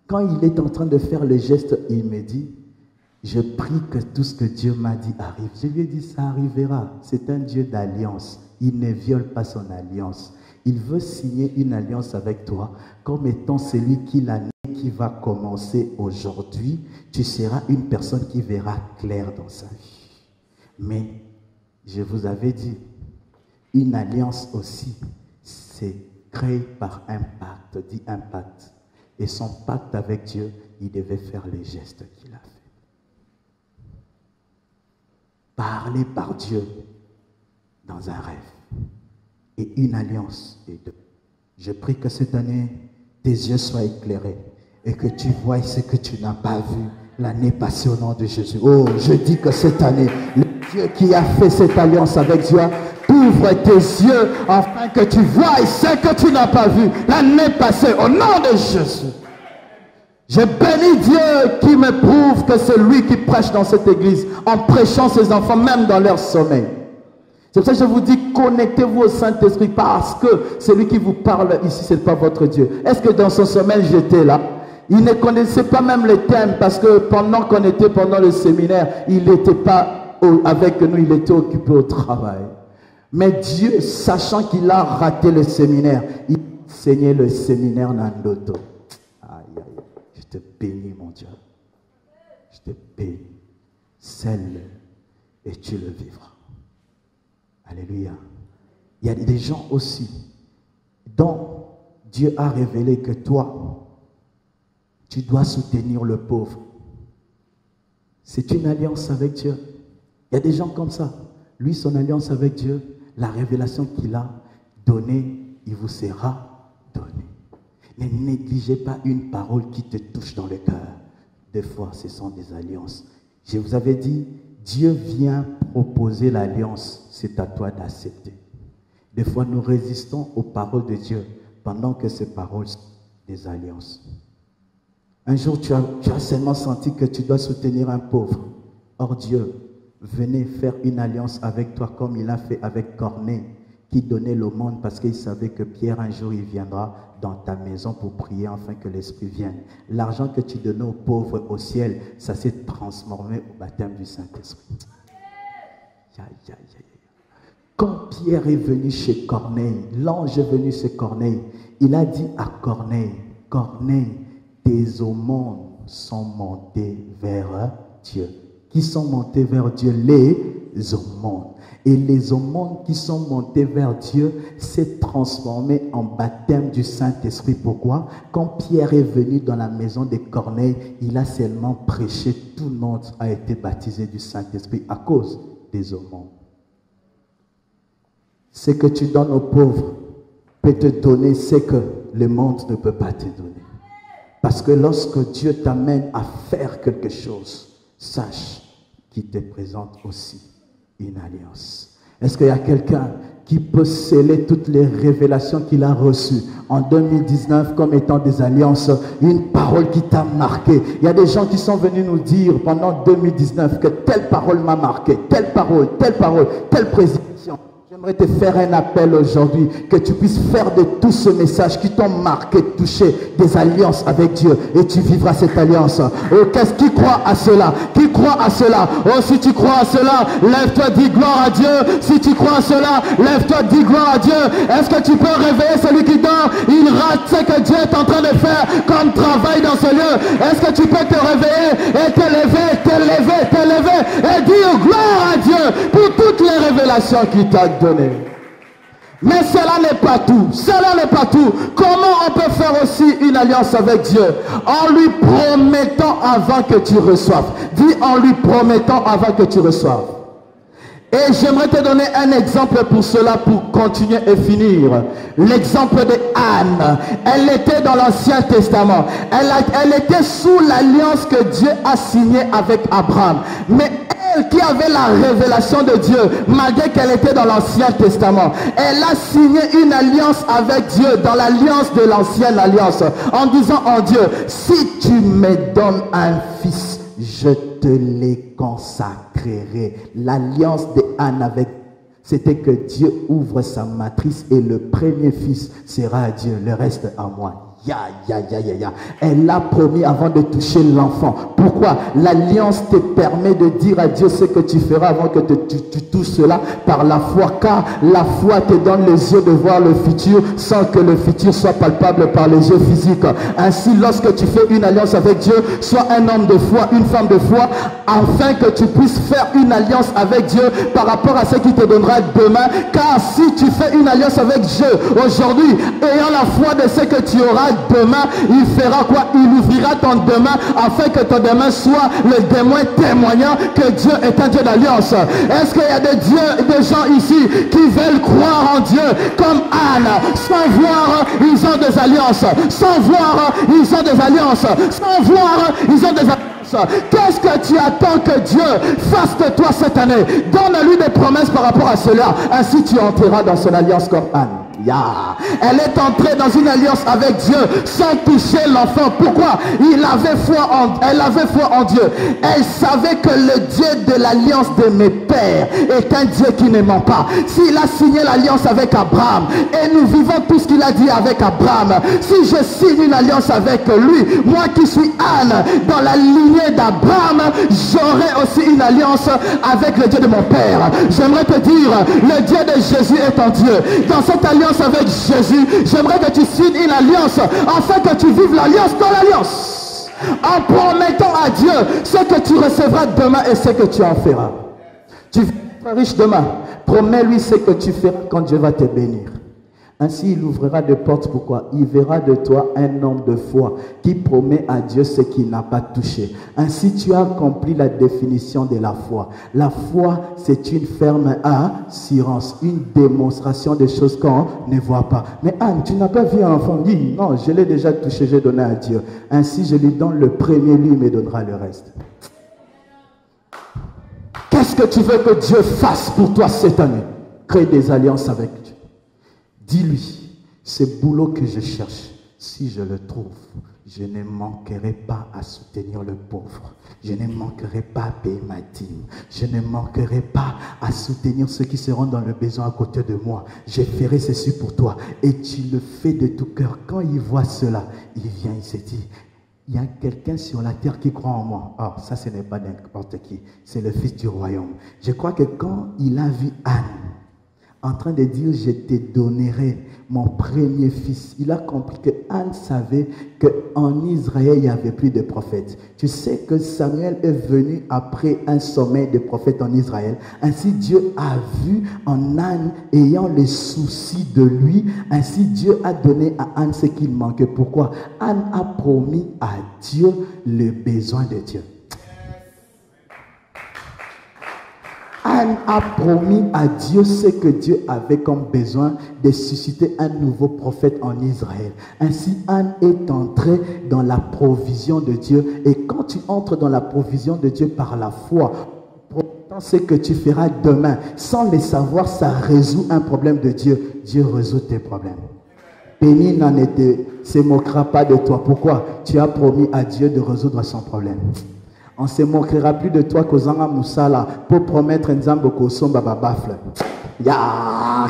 quand il est en train de faire le geste, il me dit, je prie que tout ce que Dieu m'a dit arrive. Je lui ai dit, ça arrivera. C'est un Dieu d'alliance. Il ne viole pas son alliance. Il veut signer une alliance avec toi comme étant celui qui l'année qui va commencer aujourd'hui, tu seras une personne qui verra clair dans sa vie. Mais je vous avais dit, une alliance aussi, c'est créé par un pacte, dit un pacte. Et son pacte avec Dieu, il devait faire les gestes qu'il a fait. Parler par Dieu dans un rêve. Et une alliance. Et deux. Je prie que cette année, tes yeux soient éclairés et que tu voies ce que tu n'as pas vu l'année passée au nom de Jésus. Oh, je dis que cette année, le Dieu qui a fait cette alliance avec Dieu, ouvre tes yeux afin que tu voies ce que tu n'as pas vu l'année passée au nom de Jésus. Je bénis Dieu qui me prouve que c'est lui qui prêche dans cette église en prêchant ses enfants même dans leur sommeil. C'est pour ça que je vous dis, connectez-vous au Saint-Esprit parce que celui qui vous parle ici, ce n'est pas votre Dieu. Est-ce que dans son sommeil, j'étais là? Il ne connaissait pas même les thèmes parce que pendant qu'on était pendant le séminaire, il n'était pas avec nous, il était occupé au travail. Mais Dieu, sachant qu'il a raté le séminaire, il enseignait le séminaire Nandoto. Aïe, aïe, je te bénis, mon Dieu. Je te bénis. Scelle-le et tu le vivras. Alléluia. Il y a des gens aussi dont Dieu a révélé que toi, tu dois soutenir le pauvre. C'est une alliance avec Dieu. Il y a des gens comme ça. Lui, son alliance avec Dieu, la révélation qu'il a donnée, il vous sera donnée. Ne négligez pas une parole qui te touche dans le cœur. Des fois, ce sont des alliances. Je vous avais dit, Dieu vient proposer l'alliance, c'est à toi d'accepter. Des fois, nous résistons aux paroles de Dieu pendant que ces paroles sont des alliances. Un jour, tu as seulement senti que tu dois soutenir un pauvre. Or, Dieu venait faire une alliance avec toi comme il a fait avec Corneille, qui donnait l'aumône parce qu'il savait que Pierre, un jour, il viendra dans ta maison pour prier afin que l'Esprit vienne. L'argent que tu donnais aux pauvres au ciel, ça s'est transformé au baptême du Saint-Esprit. Quand Pierre est venu chez Corneille, l'ange est venu chez Corneille, il a dit à Corneille, Corneille, tes aumônes sont montées vers Dieu. Qui sont montés vers Dieu? Les aumônes. Et les aumônes qui sont montés vers Dieu s'est transformé en baptême du Saint-Esprit. Pourquoi? Quand Pierre est venu dans la maison de Corneille, il a seulement prêché, tout le monde a été baptisé du Saint-Esprit à cause des aumônes. Ce que tu donnes aux pauvres peut te donner ce que le monde ne peut pas te donner. Parce que lorsque Dieu t'amène à faire quelque chose, sache qu'il te présente aussi une alliance. Est-ce qu'il y a quelqu'un qui peut sceller toutes les révélations qu'il a reçues en 2019 comme étant des alliances, une parole qui t'a marqué? Il y a des gens qui sont venus nous dire pendant 2019 que telle parole m'a marqué, telle parole, telle prédication. Je J'aimerais te faire un appel aujourd'hui, que tu puisses faire de tout ce message qui t'ont marqué, touché, des alliances avec Dieu, et tu vivras cette alliance. Oh, qu'est-ce qui croit à cela? Qui croit à cela? Oh, si tu crois à cela, lève-toi, dis gloire à Dieu. Si tu crois à cela, lève-toi, dis gloire à Dieu. Est-ce que tu peux réveiller celui qui dort? Il rate ce que Dieu est en train de faire comme travail dans ce lieu. Est-ce que tu peux te réveiller et t'élever et dire gloire à Dieu pour toutes les révélations qu'il t'a données? Mais cela n'est pas tout. Cela n'est pas tout. Comment on peut faire aussi une alliance avec Dieu? En lui promettant avant que tu reçoives. Dis en lui promettant avant que tu reçoives. Et j'aimerais te donner un exemple pour cela, pour continuer et finir. L'exemple de Anne. Elle était dans l'Ancien Testament. Elle était sous l'alliance que Dieu a signée avec Abraham. Mais elle qui avait la révélation de Dieu, malgré qu'elle était dans l'Ancien Testament, elle a signé une alliance avec Dieu, dans l'alliance de l'Ancienne Alliance, en disant en Dieu, si tu me donnes un fils, je te les consacrerai. L'alliance de Anne avec, c'était que Dieu ouvre sa matrice et le premier fils sera à Dieu, le reste à moi. Elle l'a promis avant de toucher l'enfant. Pourquoi? L'alliance te permet de dire à Dieu ce que tu feras avant que tu touches cela par la foi. Car la foi te donne les yeux de voir le futur sans que le futur soit palpable par les yeux physiques. Ainsi, lorsque tu fais une alliance avec Dieu, sois un homme de foi, une femme de foi, afin que tu puisses faire une alliance avec Dieu par rapport à ce qui te donnera demain. Car si tu fais une alliance avec Dieu aujourd'hui, ayant la foi de ce que tu auras demain, il fera quoi? Il ouvrira ton demain afin que ton demain soit le témoin témoignant que Dieu est un Dieu d'alliance. Est-ce qu'il y a des gens ici qui veulent croire en Dieu comme Anne? Sans voir, ils ont des alliances. Sans voir, ils ont des alliances. Sans voir, ils ont des alliances. Qu'est-ce que tu attends que Dieu fasse de toi cette année? Donne-lui des promesses par rapport à cela. Ainsi tu entreras dans son alliance comme Anne. Elle est entrée dans une alliance avec Dieu sans toucher l'enfant. Pourquoi? Elle avait foi en Dieu. Elle savait que le Dieu de l'alliance de mes pères est un Dieu qui ne ment pas. S'il a signé l'alliance avec Abraham, et nous vivons tout ce qu'il a dit avec Abraham, si je signe une alliance avec lui, moi qui suis Anne, dans la lignée d'Abraham, j'aurai aussi une alliance avec le Dieu de mon père. J'aimerais te dire, le Dieu de Jésus est en Dieu. Dans cette alliance avec Jésus, j'aimerais que tu signes une alliance afin que tu vives l'alliance dans l'alliance, en promettant à Dieu ce que tu recevras demain et ce que tu en feras. Tu veux être riche demain, promets-lui ce que tu feras quand Dieu va te bénir. Ainsi, il ouvrira des portes. Pourquoi? Il verra de toi un homme de foi qui promet à Dieu ce qu'il n'a pas touché. Ainsi, tu as accompli la définition de la foi. La foi, c'est une ferme assurance, une démonstration des choses qu'on ne voit pas. Mais Anne, tu n'as pas vu un enfant? Dis, non, je l'ai déjà touché, j'ai donné à Dieu. Ainsi, je lui donne le premier, lui me donnera le reste. Qu'est-ce que tu veux que Dieu fasse pour toi cette année? Crée des alliances avec Dieu. Dis-lui, ce boulot que je cherche, si je le trouve, je ne manquerai pas à soutenir le pauvre. Je ne manquerai pas à payer ma dîme. Je ne manquerai pas à soutenir ceux qui seront dans le besoin à côté de moi. Je ferai ceci pour toi. Et tu le fais de tout cœur. Quand il voit cela, il vient, il se dit, il y a quelqu'un sur la terre qui croit en moi. Or, ça, ce n'est pas n'importe qui. C'est le fils du royaume. Je crois que quand il a vu Anne, en train de dire, je te donnerai mon premier fils. Il a compris que Anne savait qu'en Israël, il n'y avait plus de prophètes. Tu sais que Samuel est venu après un sommet de prophètes en Israël. Ainsi, Dieu a vu en Anne ayant le souci de lui. Ainsi, Dieu a donné à Anne ce qu'il manquait. Pourquoi? Anne a promis à Dieu le besoin de Dieu. Anne a promis à Dieu ce que Dieu avait comme besoin de susciter un nouveau prophète en Israël. Ainsi, Anne est entrée dans la provision de Dieu. Et quand tu entres dans la provision de Dieu par la foi, ce que tu feras demain, sans le savoir, ça résout un problème de Dieu. Dieu résout tes problèmes. Béni n'en se moquera pas de toi. Pourquoi? Tu as promis à Dieu de résoudre son problème. On ne se moquera plus de toi qu'Ozanga Moussala pour promettre Nzambo Kosomba Babafle.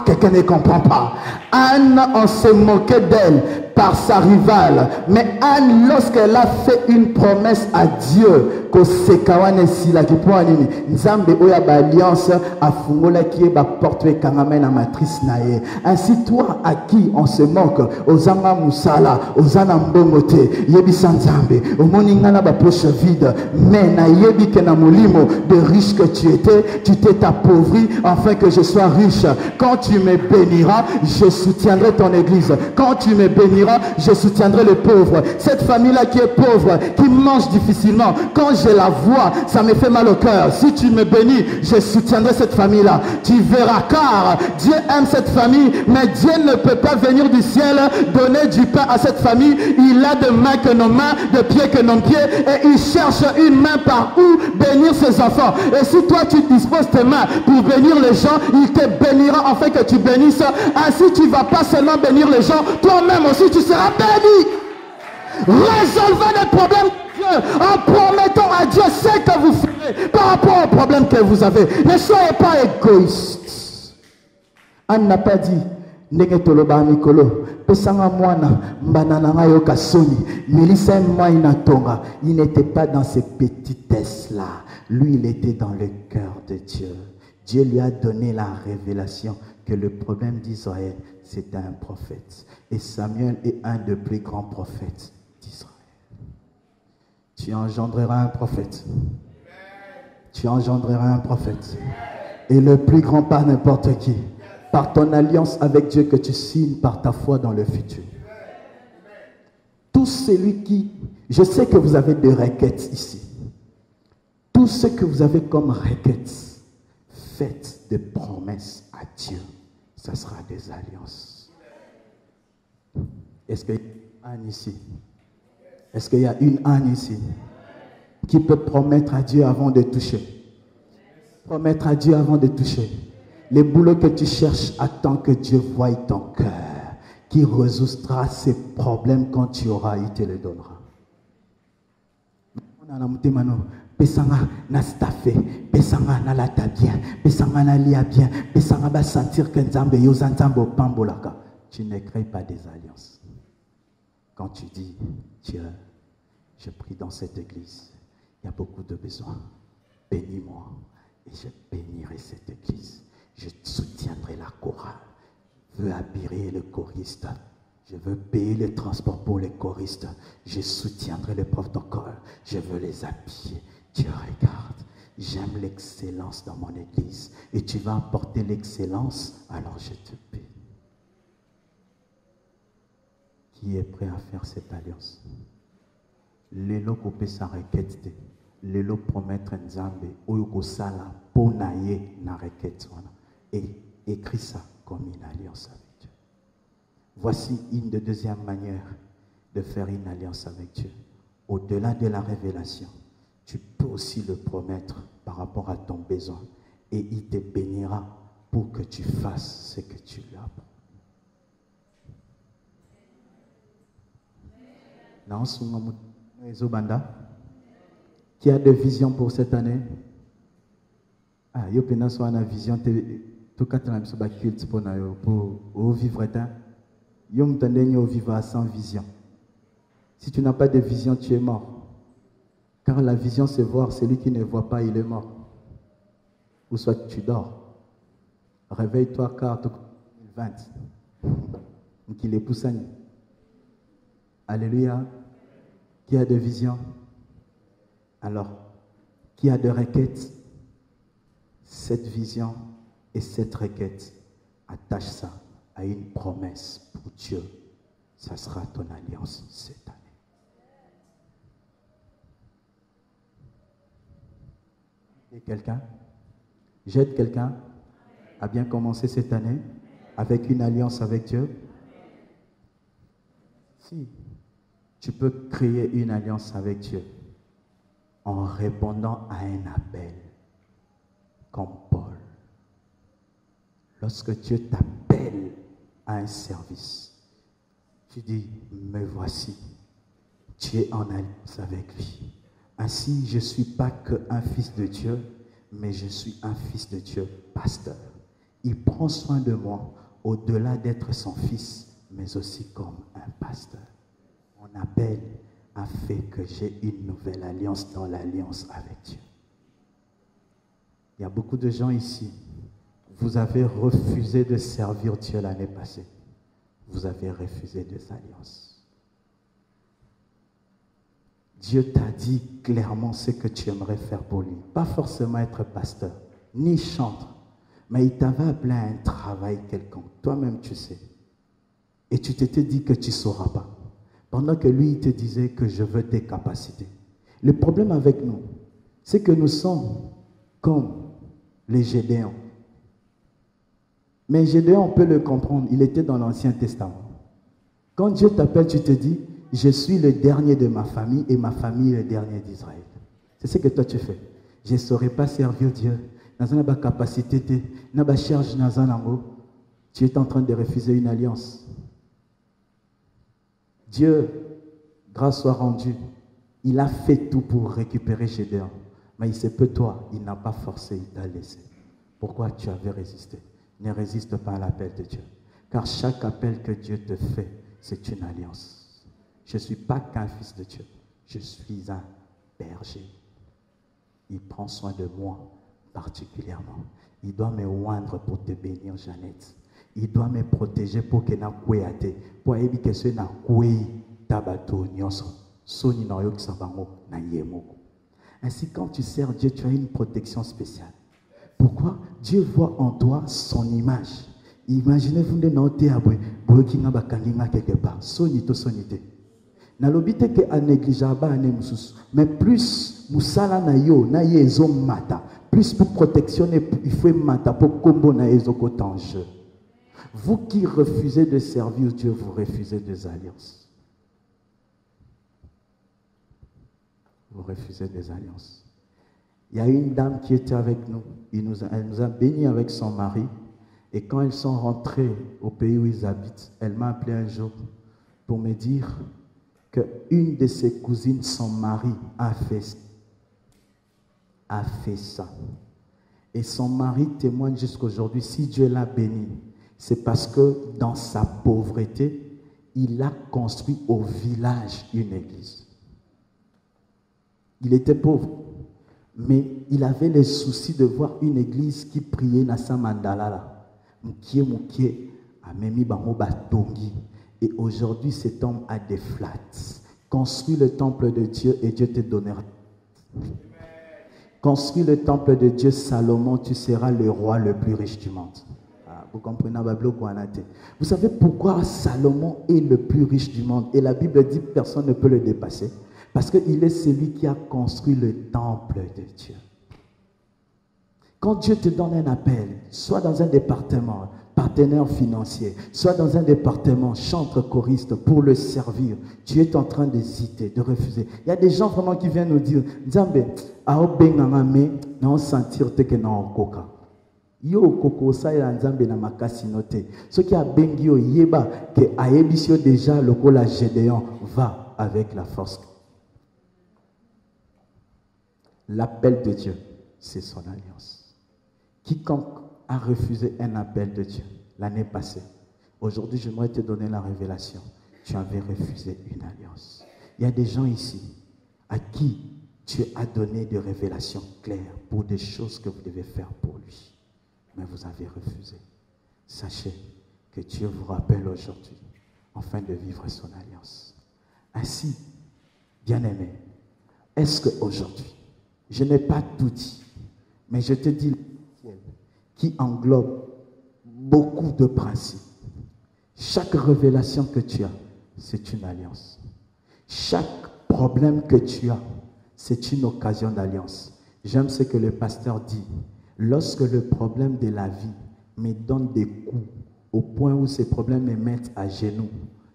Quelqu'un ne comprend pas. Anne, on s'est moqué d'elle par sa rivale. Mais Anne, lorsqu'elle a fait une promesse à Dieu, que Sekawane Sila qui pour anini, Nzambe oya ba alliance a fungola qui est ba porte kangamé la matrice nae. Ainsi toi à qui on se moque, Ozanga Moussala, Ozana Mbongote, Yebi Sanzambe, au moningana ba poche vide, mais na yebi que na molimo de riche que tu étais, tu t'es appauvri afin que je sois riche. Quand tu me béniras, je soutiendrai ton église. Quand tu me béniras, je soutiendrai les pauvres. Cette famille-là qui est pauvre, qui mange difficilement, quand je la vois, ça me fait mal au cœur. Si tu me bénis, je soutiendrai cette famille-là. Tu verras, car Dieu aime cette famille, mais Dieu ne peut pas venir du ciel donner du pain à cette famille. Il a de mains que nos mains, de pieds que nos pieds, et il cherche une main par où bénir ses enfants. Et si toi tu disposes tes mains pour bénir les gens, il te bénira afin que tu bénisses. Ainsi tu ne vas pas seulement bénir les gens, toi-même aussi tu seras béni. Résolvez les problèmes de Dieu en promettant à Dieu ce que vous ferez par rapport aux problèmes que vous avez. Ne soyez pas égoïstes. Anne n'a pas dit Negetoloba Mikolo, Pesanga Mwana, Mbanana Yoka Soni, Melissa Maina Tonga. Il n'était pas dans ces petitesses-là. Lui, il était dans le cœur de Dieu. Dieu lui a donné la révélation que le problème d'Israël, c'était un prophète. Et Samuel est un des plus grands prophètes d'Israël. Tu engendreras un prophète. Tu engendreras un prophète. Et le plus grand par n'importe qui. Par ton alliance avec Dieu que tu signes par ta foi dans le futur. Tout celui qui... Je sais que vous avez des requêtes ici. Tout ce que vous avez comme requêtes, faites des promesses à Dieu. Ça sera des alliances. Est-ce qu'il y a une âne ici? Est-ce qu'il y a une âne ici qui peut promettre à Dieu avant de toucher? Promettre à Dieu avant de toucher. Les boulots que tu cherches, attends que Dieu voie ton cœur, qui résoudra ses problèmes quand tu auras, il te le donnera. Pesanga na staffé, pesanga na lata bien, pesanga na lia bien, pesanga va sentir que Nzambe yoza Nzambe pambolaka. Tu ne crées pas des alliances. Quand tu dis, Dieu, je prie dans cette église, il y a beaucoup de besoins. Bénis-moi et je bénirai cette église. Je soutiendrai la chorale. Je veux habiller le choriste. Je veux payer les transports pour les choristes. Je soutiendrai le protocole. Je veux les habiller. Dieu regarde. J'aime l'excellence dans mon église. Et tu vas apporter l'excellence, alors je te paie. Qui est prêt à faire cette alliance? Lelo kopé sa requête. Lelo promettre Nzambe. Oyoko sala ponaye na requête. Et écris ça comme une alliance avec Dieu. Voici une des deuxième manière de faire une alliance avec Dieu. Au-delà de la révélation, tu peux aussi le promettre par rapport à ton besoin. Et il te bénira pour que tu fasses ce que tu lui as promis. Qui a des visions pour cette année? Ah, yo pena so ana vision tout cas na biso ba culte pour vivre éteint. Yo mtandeni au vivre sans vision. Si tu n'as pas de vision, tu es mort. Car la vision c'est voir, celui qui ne voit pas, il est mort. Ou soit tu dors. Réveille-toi car 2020. Qu'il est poussani. Alléluia. Qui a de vision? Alors, qui a de requêtes? Cette vision et cette requête, attache ça à une promesse pour Dieu. Ça sera ton alliance cette année. Et quelqu'un? J'aide quelqu'un à bien commencer cette année avec une alliance avec Dieu? Si tu peux créer une alliance avec Dieu en répondant à un appel. Comme Paul, lorsque Dieu t'appelle à un service, tu dis, me voici, tu es en alliance avec lui. Ainsi, je ne suis pas qu'un fils de Dieu, mais je suis un fils de Dieu, pasteur. Il prend soin de moi au-delà d'être son fils, mais aussi comme un pasteur. Mon appel a fait que j'ai une nouvelle alliance dans l'alliance avec Dieu. Il y a beaucoup de gens ici, vous avez refusé de servir Dieu l'année passée. Vous avez refusé des alliances. Dieu t'a dit clairement ce que tu aimerais faire pour lui. Pas forcément être pasteur, ni chantre, mais il t'avait appelé à un travail quelconque. Toi-même, tu sais. Et tu t'étais dit que tu ne sauras pas. Pendant que lui, il te disait que je veux tes capacités. Le problème avec nous, c'est que nous sommes comme les Gédéons. Mais Gédéon, on peut le comprendre, il était dans l'Ancien Testament. Quand Dieu t'appelle, tu te dis, je suis le dernier de ma famille et ma famille est le dernier d'Israël. C'est ce que toi tu fais. Je ne saurais pas servir Dieu. Dans une capacité, dans une charge, tu es en train de refuser une alliance. Dieu, grâce soit rendue, il a fait tout pour récupérer Gédéon. Mais il sait peu toi, il n'a pas forcé, il t'a laissé. Pourquoi tu avais résisté? Ne résiste pas à l'appel de Dieu. Car chaque appel que Dieu te fait, c'est une alliance. Je ne suis pas qu'un fils de Dieu. Je suis un berger. Il prend soin de moi particulièrement. Il doit me oindre pour te bénir, Jeannette. Il doit me protéger pour que je ne pour éviter que ce n'a tabato nyonso. Soni na yok sabango na yemoko. Ainsi, quand tu sers Dieu, tu as une protection spéciale. Pourquoi? Dieu voit en toi son image. Imaginez-vous de noter à Boyokinga Bakanginga quelque part. Sonito sonité. Nalobite ke a négligeaba ane mususu. Mais plus musala na yo, na yezo mata. Plus pour protection, il faut mata pour combo na yezo kotange. Vous qui refusez de servir Dieu, vous refusez des alliances. Vous refusez des alliances. Il y a une dame qui était avec nous. Elle nous a bénis avec son mari. Et quand ils sont rentrés au pays où ils habitent, elle m'a appelé un jour pour me dire qu'une de ses cousines, son mari, a fait ça. Et son mari témoigne jusqu'aujourd'hui, si Dieu l'a béni, c'est parce que dans sa pauvreté, il a construit au village une église. Il était pauvre, mais il avait le souci de voir une église qui priait dans sa mandala. Et aujourd'hui, cet homme a des flats. Construis le temple de Dieu et Dieu te donnera. Construis le temple de Dieu, Salomon, tu seras le roi le plus riche du monde. Vous comprenez? Vous savez pourquoi Salomon est le plus riche du monde? Et la Bible dit que personne ne peut le dépasser. Parce qu'il est celui qui a construit le temple de Dieu. Quand Dieu te donne un appel, soit dans un département, partenaire financier, soit dans un département, chantre choriste, pour le servir, tu es en train d'hésiter, de refuser. Il y a des gens vraiment qui viennent nous dire, Nzambe, on sentir que non coca. Yo koko sa ya Nzambe na makasi noté. Ce qui a bengi yo yeba que aebisio déjà le kola Gédéon va avec la force. L'appel de Dieu, c'est son alliance. Quiconque a refusé un appel de Dieu l'année passée, aujourd'hui, j'aimerais te donner la révélation. Tu avais refusé une alliance. Il y a des gens ici à qui tu as donné des révélations claires pour des choses que vous devez faire pour lui. Mais vous avez refusé. Sachez que Dieu vous rappelle aujourd'hui, afin de vivre son alliance. Ainsi, bien-aimé, est-ce qu'aujourd'hui, je n'ai pas tout dit, mais je te dis qui englobe beaucoup de principes. Chaque révélation que tu as, c'est une alliance. Chaque problème que tu as, c'est une occasion d'alliance. J'aime ce que le pasteur dit. Lorsque le problème de la vie me donne des coups, au point où ces problèmes me mettent à genoux,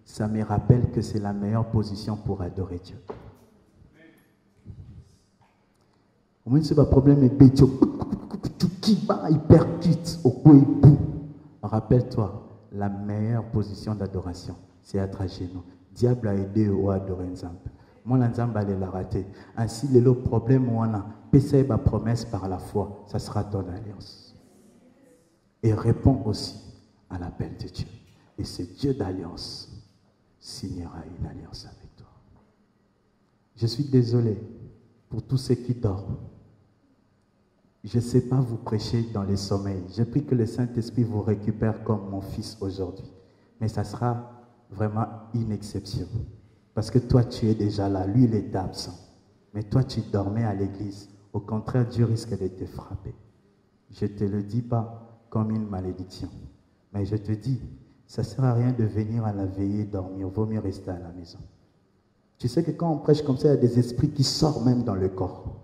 ça me rappelle que c'est la meilleure position pour adorer Dieu. Au moins, c'est pas problème est bête. Il percute au bout et bout. Rappelle-toi, la meilleure position d'adoration, c'est être à genoux. Diable a aidé à adorer Nzambe. Moi, l'ensemble la raté. Ainsi, le problème, on a péché ma promesse par la foi. Ça sera ton alliance. Et réponds aussi à l'appel de Dieu. Et ce Dieu d'alliance signera une alliance avec toi. Je suis désolé pour tous ceux qui dorment. Je ne sais pas vous prêcher dans les sommeils. Je prie que le Saint-Esprit vous récupère comme mon fils aujourd'hui. Mais ça sera vraiment une exception. Parce que toi, tu es déjà là. Lui, il est absent. Mais toi, tu dormais à l'église. Au contraire, Dieu risque de te frapper. Je ne te le dis pas comme une malédiction. Mais je te dis, ça ne sert à rien de venir à la veillée dormir. Il vaut mieux rester à la maison. Tu sais que quand on prêche comme ça, il y a des esprits qui sortent même dans le corps.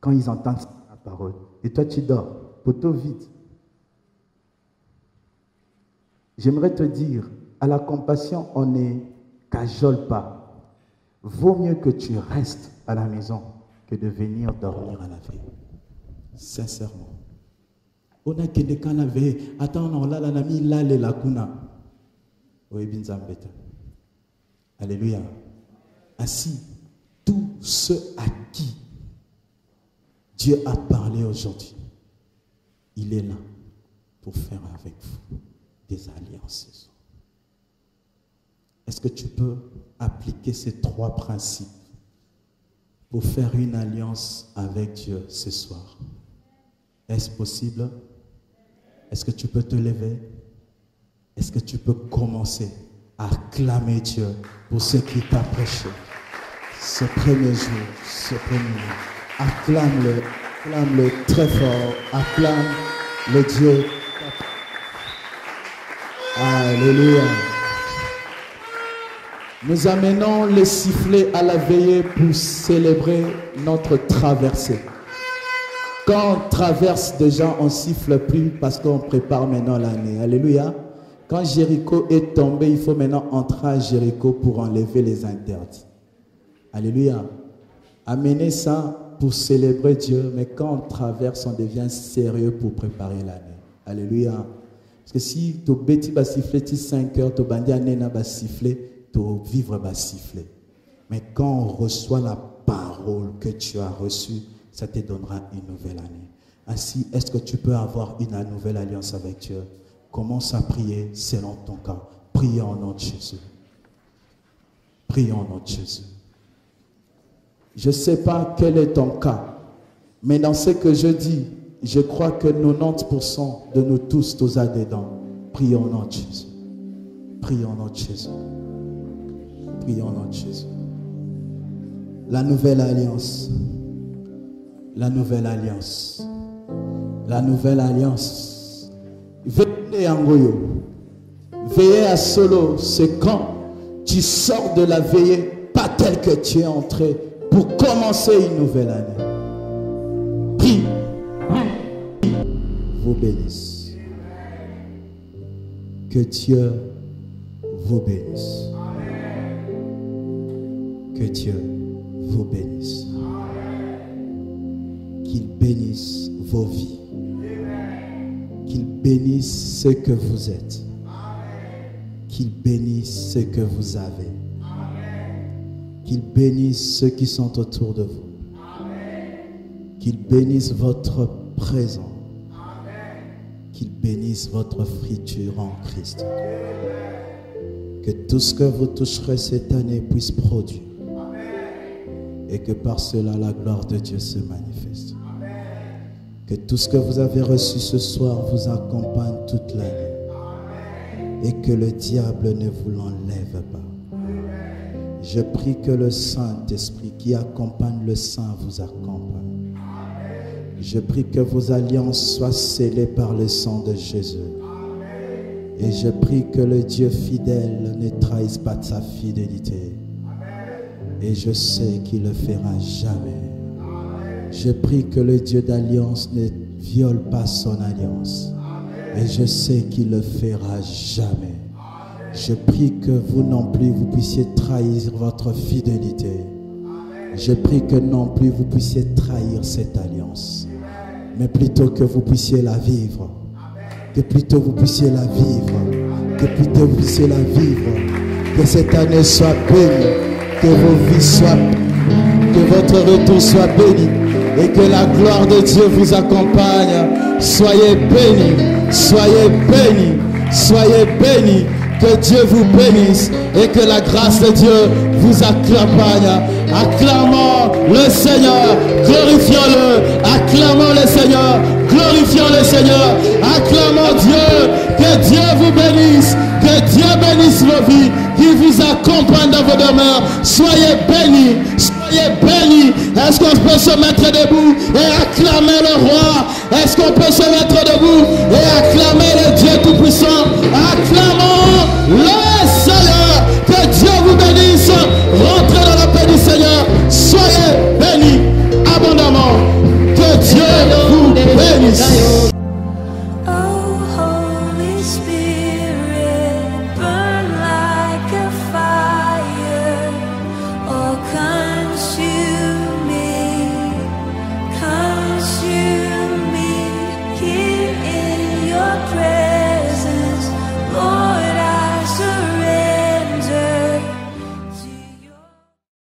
Quand ils entendent la parole. Et toi, tu dors, poteau vide. J'aimerais te dire, à la compassion, on ne cajole pas. Vaut mieux que tu restes à la maison que de venir dormir à la veille. Sincèrement. On a que des cas la veille. Attends, on a la mis là les lacuna. Oui, bien zambeta. Alléluia. Ainsi, tous ceux à qui Dieu a parlé aujourd'hui, il est là pour faire avec vous des alliances. Est-ce que tu peux appliquer ces 3 principes pour faire une alliance avec Dieu ce soir? Est-ce possible? Est-ce que tu peux te lever? Est-ce que tu peux commencer à acclamer Dieu pour ce qu'il t'a prêché ce premier jour, ce premier jour? Acclame-le, acclame-le très fort, acclame le Dieu. Alléluia. Nous amenons les sifflets à la veillée pour célébrer notre traversée. Quand on traverse déjà, on ne siffle plus parce qu'on prépare maintenant l'année. Alléluia. Quand Jéricho est tombé, il faut maintenant entrer à Jéricho pour enlever les interdits. Alléluia. Amenez ça pour célébrer Dieu, mais quand on traverse, on devient sérieux pour préparer l'année. Alléluia. Parce que si tu bêtis va siffler 5 heures, tu bandi anena va siffler, tu vivre va siffler. Mais quand on reçoit la parole que tu as reçue, ça te donnera une nouvelle année. Ainsi, est-ce que tu peux avoir une nouvelle alliance avec Dieu? Commence à prier selon ton cas. Prie en nom de Jésus. Prie en nom de Jésus. Je ne sais pas quel est ton cas, mais dans ce que je dis, je crois que 90% de nous tous, tous à dedans. Prie en nom de Jésus. Prie en nom de Jésus. Prie en nom de Jésus. La nouvelle alliance. La nouvelle alliance. La nouvelle alliance. Veillez à Ngoyo. Veillez à Solo. C'est quand tu sors de la veillée, pas tel que tu es entré, pour commencer une nouvelle année. Prie. Vous bénisse. Que Dieu vous bénisse. Que Dieu vous bénisse. Qu'il bénisse vos vies. Qu'il bénisse ce que vous êtes. Qu'il bénisse ce que vous avez. Qu'il bénisse ceux qui sont autour de vous. Qu'il bénisse votre présent. Qu'il bénisse votre futur en Christ. Que tout ce que vous toucherez cette année puisse produire. Et que par cela la gloire de Dieu se manifeste. Que tout ce que vous avez reçu ce soir vous accompagne toute l'année. Et que le diable ne vous l'enlève pas. Je prie que le Saint-Esprit qui accompagne le Saint vous accompagne. Je prie que vos alliances soient scellées par le sang de Jésus. Et je prie que le Dieu fidèle ne trahisse pas de sa fidélité. Et je sais qu'il le fera jamais. Je prie que le Dieu d'alliance ne viole pas son alliance. Et je sais qu'il le fera jamais. Je prie que vous non plus vous puissiez trahir votre fidélité. Je prie que non plus vous puissiez trahir cette alliance. Mais plutôt que vous puissiez la vivre. Que plutôt vous puissiez la vivre. Que plutôt vous puissiez la vivre. Que cette année soit bénie. Que vos vies soient bénies, que votre retour soit béni et que la gloire de Dieu vous accompagne. Soyez bénis, soyez bénis, soyez bénis. Que Dieu vous bénisse et que la grâce de Dieu vous accompagne. Acclamons le Seigneur, glorifions-le. Acclamons le Seigneur, glorifions le Seigneur. Acclamons Dieu. Que Dieu vous bénisse, que Dieu bénisse vos vies, qu'il vous accompagne dans vos demeures. Soyez bénis, soyez bénis. Est-ce qu'on peut se mettre debout et acclamer le roi? Est-ce qu'on peut se mettre debout et acclamer le Dieu Tout-Puissant? Acclamons.